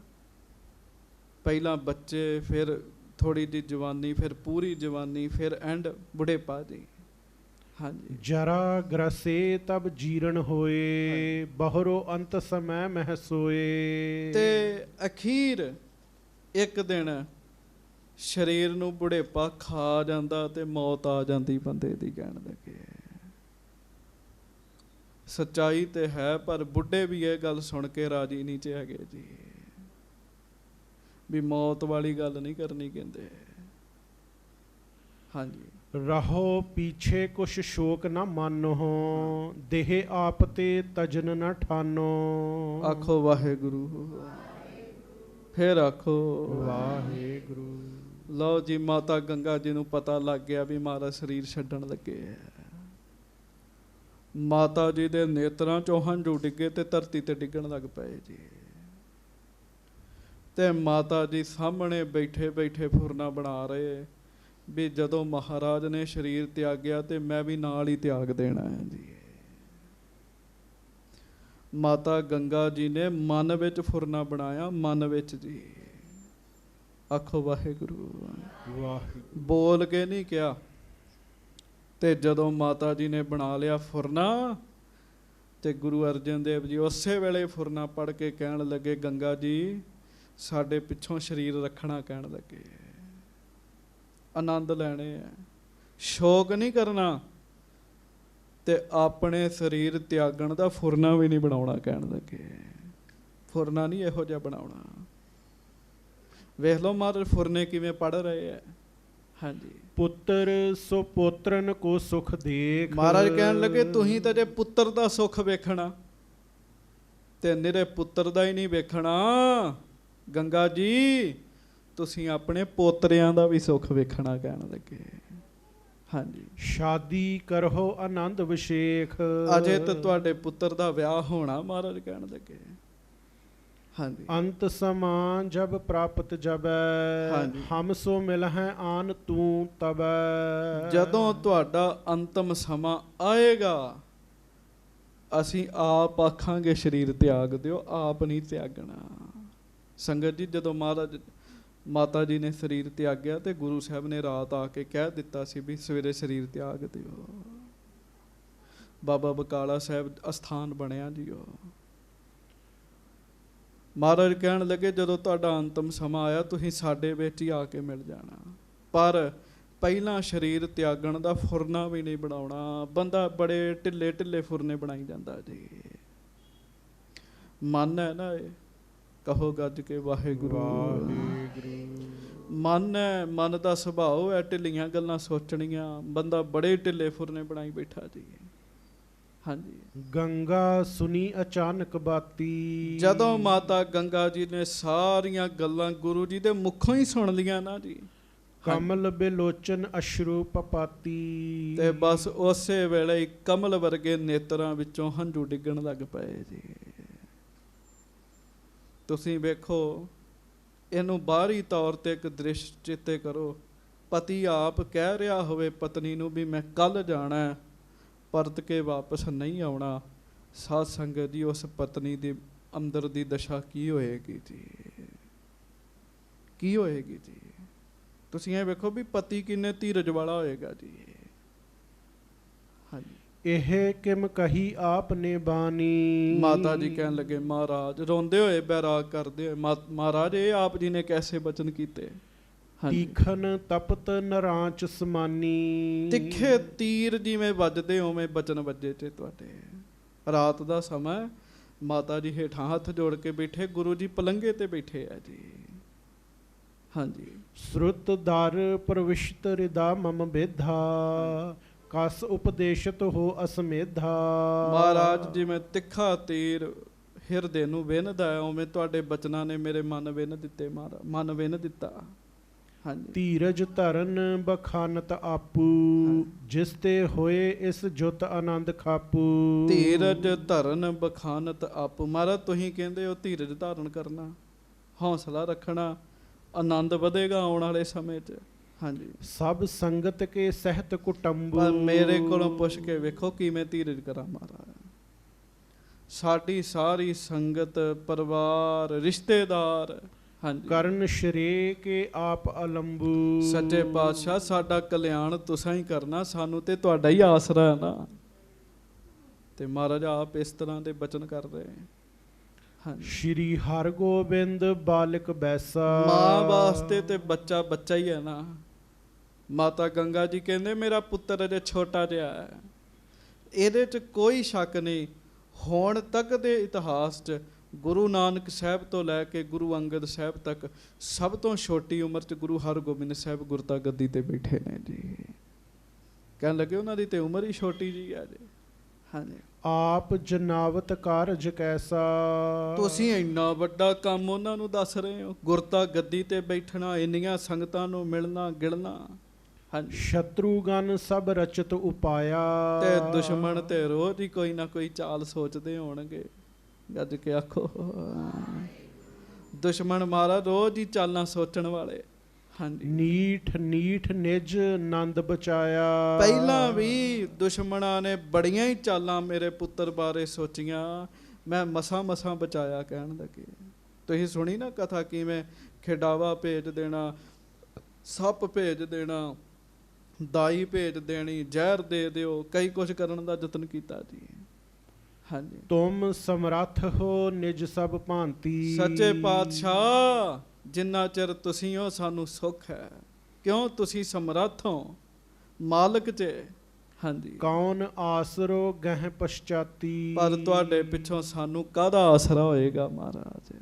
ਪਹਿਲਾਂ ਬੱਚੇ, ਫਿਰ ਥੋੜੀ ਜਿਹੀ ਜਵਾਨੀ, ਫਿਰ ਪੂਰੀ ਜਵਾਨੀ, ਫਿਰ ਐਂਡ ਬੁਢੇਪਾ ਜੀ। ਹਾਂਜੀ। ਜਰਾ ਗ੍ਰਸੇ ਤਬ ਜੀਰਨ ਹੋਏ, ਬਹੁਰੋ ਅੰਤ ਸਮੈ ਮਹਿ ਸੋਏ। ਤੇ ਅਖੀਰ ਇੱਕ ਦਿਨ ਸਰੀਰ ਨੂੰ ਬੁਢੇਪਾ ਖਾ ਜਾਂਦਾ ਤੇ ਮੌਤ ਆ ਜਾਂਦੀ ਬੰਦੇ ਦੀ, ਕਹਿਣ ਲੱਗੇ। ਸੱਚਾਈ ਤੇ ਹੈ, ਪਰ ਬੁੱਢੇ ਵੀ ਇਹ ਗੱਲ ਸੁਣ ਕੇ ਰਾਜੀ ਨਹੀਂ ਚ ਹੈਗੇ ਜੀ, ਵੀ ਮੌਤ ਵਾਲੀ ਗੱਲ ਨਹੀਂ ਕਰਨੀ ਕਹਿੰਦੇ। ਹਾਂਜੀ। ਰਹੋ ਪੀਛੇ ਕੁਛ ਸ਼ੋਕ ਨਾ ਮਾਨੋ, ਦੇਹ ਆਪ ਤੇ ਤਜਨ ਨਾ ਠਾਨੋ। ਆਖੋ ਵਾਹਿਗੁਰੂ, ਫਿਰ ਆਖੋ ਵਾਹਿਗੁਰੂ। ਲਓ ਜੀ, ਮਾਤਾ ਗੰਗਾ ਜੀ ਨੂੰ ਪਤਾ ਲੱਗ ਗਿਆ ਵੀ ਮਾਰਾ ਸਰੀਰ ਛੱਡਣ ਲੱਗੇ ਹੈ। ਮਾਤਾ ਜੀ ਦੇ ਨੇਤਰਾਂ ਚੋਂ ਹੰਝੂ ਡਿੱਗੇ ਤੇ ਧਰਤੀ ਤੇ ਡਿੱਗਣ ਲੱਗ ਪਏ ਜੀ। ਤੇ ਮਾਤਾ ਜੀ ਸਾਹਮਣੇ ਬੈਠੇ ਬੈਠੇ ਫੁਰਨਾ ਬਣਾ ਰਹੇ ਵੀ ਜਦੋਂ ਮਹਾਰਾਜ ਨੇ ਸਰੀਰ ਤਿਆਗਿਆ ਤੇ ਮੈਂ ਵੀ ਨਾਲ ਹੀ ਤਿਆਗ ਦੇਣਾ ਹੈ ਜੀ। ਮਾਤਾ ਗੰਗਾ ਜੀ ਨੇ ਮਨ ਵਿੱਚ ਫੁਰਨਾ ਬਣਾਇਆ, ਮਨ ਵਿੱਚ ਜੀ। ਆਖੋ ਵਾਹਿਗੁਰੂ। ਵਾਹਿਗੁਰੂ। ਬੋਲ ਕੇ ਨਹੀਂ ਕਿਹਾ। ਤੇ ਜਦੋਂ ਮਾਤਾ ਜੀ ਨੇ ਬਣਾ ਲਿਆ ਫੁਰਨਾ, ਤੇ ਗੁਰੂ ਅਰਜਨ ਦੇਵ ਜੀ ਉਸੇ ਵੇਲੇ ਫੁਰਨਾ ਪੜ੍ਹ ਕੇ ਕਹਿਣ ਲੱਗੇ, ਗੰਗਾ ਜੀ ਸਾਡੇ ਪਿੱਛੋਂ ਸਰੀਰ ਰੱਖਣਾ, ਕਹਿਣ ਲੱਗੇ। ਆਨੰਦ ਲੈਣੇ ਆ, ਸ਼ੋਕ ਨਹੀਂ ਕਰਨਾ, ਤੇ ਆਪਣੇ ਸਰੀਰ ਤਿਆਗਣ ਦਾ ਫੁਰਨਾ ਵੀ ਨਹੀਂ ਬਣਾਉਣਾ, ਕਹਿਣ ਲੱਗੇ। ਫੁਰਨਾ ਨਹੀਂ ਇਹੋ ਜਿਹਾ ਬਣਾਉਣਾ। ਵੇਖ ਲਓ ਮਹਾਰਾਜ ਫੁਰਨੇ ਕਿਵੇਂ ਪੜ੍ਹ ਰਹੇ ਆ। ਹਾਂਜੀ। ਪੁੱਤਰ ਸੋ ਪੋਤਰਨ ਕੋ ਸੁਖ ਦੇਖ। ਮਹਾਰਾਜ ਕਹਿਣ ਲੱਗੇ ਤੁਸੀਂ ਤਾਂ ਜੇ ਪੁੱਤਰ ਦਾ ਸੁੱਖ ਵੇਖਣਾ ਤੇ ਨਿਰੇ ਪੁੱਤਰ ਦਾ ਹੀ ਨਹੀਂ ਵੇਖਣਾ, ਗੰਗਾ ਜੀ ਤੁਸੀਂ ਆਪਣੇ ਪੋਤਰਿਆਂ ਦਾ ਵੀ ਸੁੱਖ ਵੇਖਣਾ, ਕਹਿਣ ਲੱਗੇ। ਹਾਂਜੀ। ਸ਼ਾਦੀ ਕਰੋ ਆਨੰਦ ਵਿਸ਼ੇਖ। ਅਜੇ ਤਾਂ ਤੁਹਾਡੇ ਪੁੱਤਰ ਦਾ ਵਿਆਹ ਹੋਣਾ, ਮਹਾਰਾਜ ਕਹਿਣ ਲੱਗੇ। ਹਾਂਜੀ। ਅੰਤ ਸਮਾਂ ਜਬ ਪ੍ਰਾਪਤ ਜਬੈ, ਹਾਂਜੀ। ਹਮ ਸੋ ਮਿਲ ਹੈ ਆਨ ਤੂੰ ਤਬੈ। ਜਦੋਂ ਤੁਹਾਡਾ ਅੰਤਮ ਸਮਾਂ ਆਏਗਾ ਅਸੀਂ ਆਪ ਆਖਾਂਗੇ ਸਰੀਰ ਤਿਆਗ ਦਿਓ, ਆਪ ਨਹੀਂ ਤਿਆਗਣਾ। ਸੰਗਤ ਜੀ, ਜਦੋਂ ਮਹਾਰਾਜ ਮਾਤਾ ਜੀ ਨੇ ਸਰੀਰ ਤਿਆਗਿਆ ਤੇ ਗੁਰੂ ਸਾਹਿਬ ਨੇ ਰਾਤ ਆ ਕੇ ਕਹਿ ਦਿੱਤਾ ਸੀ ਵੀ ਸਵੇਰੇ ਸਰੀਰ ਤਿਆਗ ਦਿਓ। ਬਾਬਾ ਬਕਾਲਾ ਸਾਹਿਬ ਅਸਥਾਨ ਬਣਿਆ ਜੀ। ਉਹ ਮਹਾਰਾਜ ਕਹਿਣ ਲੱਗੇ ਜਦੋਂ ਤੁਹਾਡਾ ਅੰਤਮ ਸਮਾਂ ਆਇਆ ਤੁਸੀਂ ਸਾਡੇ ਵਿੱਚ ਹੀ ਆ ਕੇ ਮਿਲ ਜਾਣਾ, ਪਰ ਪਹਿਲਾਂ ਸਰੀਰ ਤਿਆਗਣ ਦਾ ਫੁਰਨਾ ਵੀ ਨਹੀਂ ਬਣਾਉਣਾ। ਬੰਦਾ ਬੜੇ ਢਿੱਲੇ ਢਿੱਲੇ ਫੁਰਨੇ ਬਣਾਈ ਜਾਂਦਾ ਜੀ। ਮਨ ਹੈ ਨਾ, ਇਹ ਕਹੋ ਗੱਜ ਕੇ ਵਾਹਿਗੁਰੂ। ਮਨ ਹੈ, ਮਨ ਦਾ ਸੁਭਾਅ ਹੈ ਢਿੱਲੀਆਂ ਗੱਲਾਂ ਸੋਚਣੀਆਂ। ਬੰਦਾ ਬੜੇ ਢਿੱਲੇ ਫੁਰਨੇ ਬਣਾਈ ਬੈਠਾ ਜੀ। ਹਾਂਜੀ। ਗੰਗਾ ਸੁਣੀ ਅਚਾਨਕ ਬਾਤੀ। ਜਦੋਂ ਮਾਤਾ ਗੰਗਾ ਜੀ ਨੇ ਸਾਰੀਆਂ ਗੱਲਾਂ ਗੁਰੂ ਜੀ ਦੇ ਮੁਖੋਂ ਹੀ ਸੁਣ ਲੀਆਂ ਨਾ ਜੀ, ਕਮਲ ਬਿਲੋਚਨ ਅਸ਼ਰੂ ਪਪਾਤੀ। ਤੇ ਬਸ ਉਸੇ ਵੇਲੇ ਹੀ ਕਮਲ ਵਰਗੇ ਨੇਤਰਾਂ ਵਿੱਚੋਂ ਹੰਝੂ ਡਿੱਗਣ ਲੱਗ ਪਏ ਜੀ। ਤੁਸੀਂ ਵੇਖੋ, ਇਹਨੂੰ ਬਾਹਰੀ ਤੌਰ ਤੇ ਇੱਕ ਦ੍ਰਿਸ਼ ਚੇਤੇ ਕਰੋ। ਪਤੀ ਆਪ ਕਹਿ ਰਿਹਾ ਹੋਵੇ ਪਤਨੀ ਨੂੰ ਵੀ ਮੈਂ ਕੱਲ ਜਾਣਾ, ਪਰਤ ਕੇ ਵਾਪਸ ਨਹੀਂ ਆਉਣਾ। ਸਾਧ ਸੰਗਤ ਜੀ, ਉਸ ਪਤਨੀ ਦੇ ਅੰਦਰ ਦੀ ਦਸ਼ਾ ਕੀ ਹੋਏਗੀ ਜੀ, ਕੀ ਹੋਏਗੀ ਜੀ। ਤੁਸੀਂ ਇਹ ਵੇਖੋ ਵੀ ਪਤੀ ਕਿੰਨੇ ਧੀਰਜ ਵਾਲਾ ਹੋਏਗਾ ਜੀ। ਹਾਂਜੀ। ਇਹ ਕਿਮ ਕਹੀ ਆਪ ਨੇ ਬਾਣੀ। ਮਾਤਾ ਜੀ ਕਹਿਣ ਲੱਗੇ, ਮਹਾਰਾਜ ਰੋਂਦੇ ਹੋਏ ਬੈਰਾਗ ਕਰਦੇ ਹੋਏ, ਮਹਾਰਾਜ ਇਹ ਆਪ ਜੀ ਨੇ ਕੈਸੇ ਬਚਨ ਕੀਤੇ। ਤੀਖਨ ਤਪਤ ਨਰਾਂਚ ਸਮਾਨੀ। ਤਿੱਖੇ ਤੀਰ ਜਿਵੇਂ ਵੱਜਦੇ ਉਵੇਂ ਬਚਨ ਵੱਜੇ ਤੇ ਤੁਹਾਡੇ। ਰਾਤ ਦਾ ਸਮਾਂ, ਮਾਤਾ ਜੀ ਹੇਠਾਂ ਹੱਥ ਜੋੜ ਕੇ ਬੈਠੇ, ਗੁਰੂ ਜੀ ਪਲੰਘੇ ਤੇ ਬੈਠੇ ਆ ਜੀ। ਹਾਂਜੀ। ਸ਼ਰੁਤ ਦਰ ਪ੍ਰਵਿਸ਼ਤ ਰਿਦਾ ਮਮ ਬੇਧਾ, ਕਸ ਉਪਦੇਸ਼ਤ ਹੋ ਅਸਮੇਧਾ। ਮਹਾਰਾਜ ਜਿਵੇਂ ਤਿੱਖਾ ਤੀਰ ਹਿਰਦੇ ਨੂੰ ਵਿੰਨ੍ਹਦਾ ਹੈ, ਉਵੇਂ ਤੁਹਾਡੇ ਬਚਨਾਂ ਨੇ ਮੇਰੇ ਮਨ ਵਿੰਨ੍ਹ ਦਿੱਤੇ। ਮਹਾਰਾਜ ਮਨ ਵਿੰਨ੍ਹ ਦਿੱਤਾ। ਹਾਂਜੀ। ਧੀਰਜ ਧਰਨ ਬਖਾਨਤ ਆਪੂ, ਜਿਸ ਤੇ ਹੋਏ ਇਸ ਜੁਤ ਆਨੰਦ ਖਾਪੂ। ਧੀਰਜ ਧਰਨ ਬਖਾਨਤ ਆਪੂ। ਮਹਾਰਾਜ ਤੁਸੀਂ ਕਹਿੰਦੇ ਹੋ ਧੀਰਜ ਧਾਰਨ ਕਰਨਾ, ਹੌਸਲਾ ਰੱਖਣਾ, ਆਨੰਦ ਵਧੇਗਾ ਆਉਣ ਵਾਲੇ ਸਮੇਂ 'ਚ। ਹਾਂਜੀ। ਸਭ ਸੰਗਤ ਕੇ ਸਹਿਤ ਕੁਟੰਬੂ। ਪਰ ਮੇਰੇ ਕੋਲੋਂ ਪੁੱਛ ਕੇ ਵੇਖੋ ਕਿਵੇਂ ਧੀਰਜ ਕਰਾਂ ਮਹਾਰਾਜ। ਸਾਡੀ ਸਾਰੀ ਸੰਗਤ, ਪਰਿਵਾਰ, ਰਿਸ਼ਤੇਦਾਰ, ਹਾਂਜੀ ਕਰਨ ਸ਼ਰੇ ਕੇ ਆਪ ਅਲੰਬੂ। ਸੱਚੇ ਪਾਤਸ਼ਾਹ ਸਾਡਾ ਕਲਿਆਣ ਤੁਸਾਂ ਹੀ ਕਰਨਾ, ਸਾਨੂੰ ਤੇ ਤੁਹਾਡਾ ਹੀ ਆਸਰਾ ਹੈ ਨਾ। ਤੇ ਮਹਾਰਾਜ ਆਪ ਇਸ ਤਰ੍ਹਾਂ ਦੇ ਬਚਨ ਕਰ ਰਹੇ। ਹਾਂਜੀ ਸ਼੍ਰੀ ਹਰਗੋਬਿੰਦ ਬਾਲਕ ਬੈਸਾ। ਮਾਂ ਵਾਸਤੇ ਤੇ ਬੱਚਾ ਬੱਚਾ ਹੀ ਹੈ ਨਾ। ਮਾਤਾ ਗੰਗਾ ਜੀ ਕਹਿੰਦੇ ਮੇਰਾ ਪੁੱਤਰ ਅਜੇ ਛੋਟਾ ਜਿਹਾ ਹੈ, ਇਹਦੇ 'ਚ ਕੋਈ ਸ਼ੱਕ ਨਹੀਂ। ਹੁਣ ਤੱਕ ਦੇ ਇਤਿਹਾਸ 'ਚ ਗੁਰੂ ਨਾਨਕ ਸਾਹਿਬ ਤੋਂ ਲੈ ਕੇ ਗੁਰੂ ਅੰਗਦ ਸਾਹਿਬ ਤੱਕ ਸਭ ਤੋਂ ਛੋਟੀ ਉਮਰ 'ਚ ਗੁਰੂ ਹਰਗੋਬਿੰਦ ਸਾਹਿਬ ਗੁਰਤਾ ਗੱਦੀ ਤੇ ਬੈਠੇ ਨੇ ਜੀ। ਕਹਿਣ ਲੱਗੇ ਉਹਨਾਂ ਦੀ ਤੇ ਉਮਰ ਹੀ ਛੋਟੀ ਜੀ ਹੈ ਜੀ। ਹਾਂਜੀ ਆਪ ਜਨਾਵਤ ਕਾਰਜ ਕੈਸਾ। ਤੁਸੀਂ ਇੰਨਾ ਵੱਡਾ ਕੰਮ ਉਹਨਾਂ ਨੂੰ ਦੱਸ ਰਹੇ ਹੋ, ਗੁਰਤਾ ਗੱਦੀ ਤੇ ਬੈਠਣਾ, ਇੰਨੀਆਂ ਸੰਗਤਾਂ ਨੂੰ ਮਿਲਣਾ ਗਿਲਣਾ। ਹਾਂਜੀ ਸ਼ਤਰੂਗਨ ਸਭ ਰਚਤ ਉਪਾਇਆ। ਤੇ ਦੁਸ਼ਮਣ ਤੇ ਰੋਜ਼ ਹੀ ਕੋਈ ਨਾ ਕੋਈ ਚਾਲ ਸੋਚਦੇ ਹੋਣਗੇ। ਗੱਜ ਕੇ ਆਖੋ ਦੁਸ਼ਮਣ ਮਾਰਾ ਰੋਜ਼ ਹੀ ਚਾਲਾਂ ਸੋਚਣ ਵਾਲੇ। ਹਾਂਜੀ ਨੀਠ ਨੀਠ ਨਿਜ ਨੰਦ ਬਚਾਇਆ। ਪਹਿਲਾਂ ਵੀ ਦੁਸ਼ਮਣਾਂ ਨੇ ਬੜੀਆਂ ਹੀ ਚਾਲਾਂ ਮੇਰੇ ਪੁੱਤਰ ਬਾਰੇ ਸੋਚੀਆਂ, ਮੈਂ ਮਸਾਂ ਮਸਾਂ ਬਚਾਇਆ। ਕਹਿਣ ਲੱਗੇ ਤੁਸੀਂ ਸੁਣੀ ਨਾ ਕਥਾ, ਕਿਵੇਂ ਖਿਡਾਵਾ ਭੇਜ ਦੇਣਾ, ਸੱਪ ਭੇਜ ਦੇਣਾ, ਦਾਈ ਭੇਜ ਦੇਣੀ, ਜ਼ਹਿਰ ਦੇ ਦਿਓ, ਕਈ ਕੁਝ ਕਰਨ ਦਾ ਯਤਨ ਕੀਤਾ ਜੀ। ਹਾਂਜੀ ਤੁਮ ਸਮਰੱਥ ਹੋ ਨਿਜ ਸਭ ਭਾਂਤੀ। ਸੱਚੇ ਪਾਤਸ਼ਾਹ ਜਿੰਨਾ ਚਿਰ ਤੁਸੀਂ ਹੋ ਸਾਨੂੰ ਸੁੱਖ ਹੈ, ਕਿਉਂ ਤੁਸੀਂ ਸਮਰੱਥ ਹੋ ਮਾਲਕ 'ਚ। ਹਾਂਜੀ ਕੌਣ ਆਸਰੋ ਗਹਿ ਪਛਾਤੀ। ਪਰ ਤੁਹਾਡੇ ਪਿੱਛੋਂ ਸਾਨੂੰ ਕਾਹਦਾ ਆਸਰਾ ਹੋਏਗਾ ਮਹਾਰਾਜ।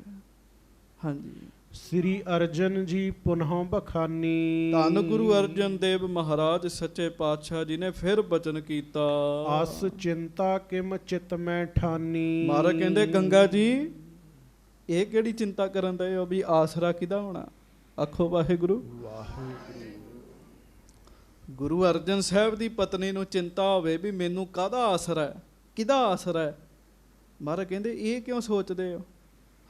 ਹਾਂਜੀ ਸ੍ਰੀ ਅਰਜਨ ਜੀ ਪੁਨਹ ਬਖਾਨੀ। ਧੰਨ ਗੁਰੂ ਅਰਜਨ ਦੇਵ ਮਹਾਰਾਜ ਸੱਚੇ ਪਾਤਸ਼ਾਹ ਜੀ ਨੇ ਫਿਰ ਬਚਨ ਕੀਤਾ। ਅਸ ਚਿੰਤਾ ਕਿਮ ਚਿਤ ਮੈਂ ਠਾਨੀ। ਮਹਾਰਾਜ ਕਹਿੰਦੇ ਗੰਗਾ ਜੀ ਇਹ ਕਿਹੜੀ ਚਿੰਤਾ ਕਰਨ ਦੇ ਹੋ ਵੀ ਆਸਰਾ ਕਿਹਦਾ ਹੋਣਾ। ਆਖੋ ਵਾਹਿਗੁਰੂ ਵਾਹਿਗੁਰੂ। ਗੁਰੂ ਅਰਜਨ ਸਾਹਿਬ ਦੀ ਪਤਨੀ ਨੂੰ ਚਿੰਤਾ ਹੋਵੇ ਵੀ ਮੈਨੂੰ ਕਾਹਦਾ ਆਸਰਾ ਹੈ, ਕਿਹਦਾ ਆਸਰਾ ਹੈ। ਮਹਾਰਾਜ ਕਹਿੰਦੇ ਇਹ ਕਿਉਂ ਸੋਚਦੇ ਹੋ।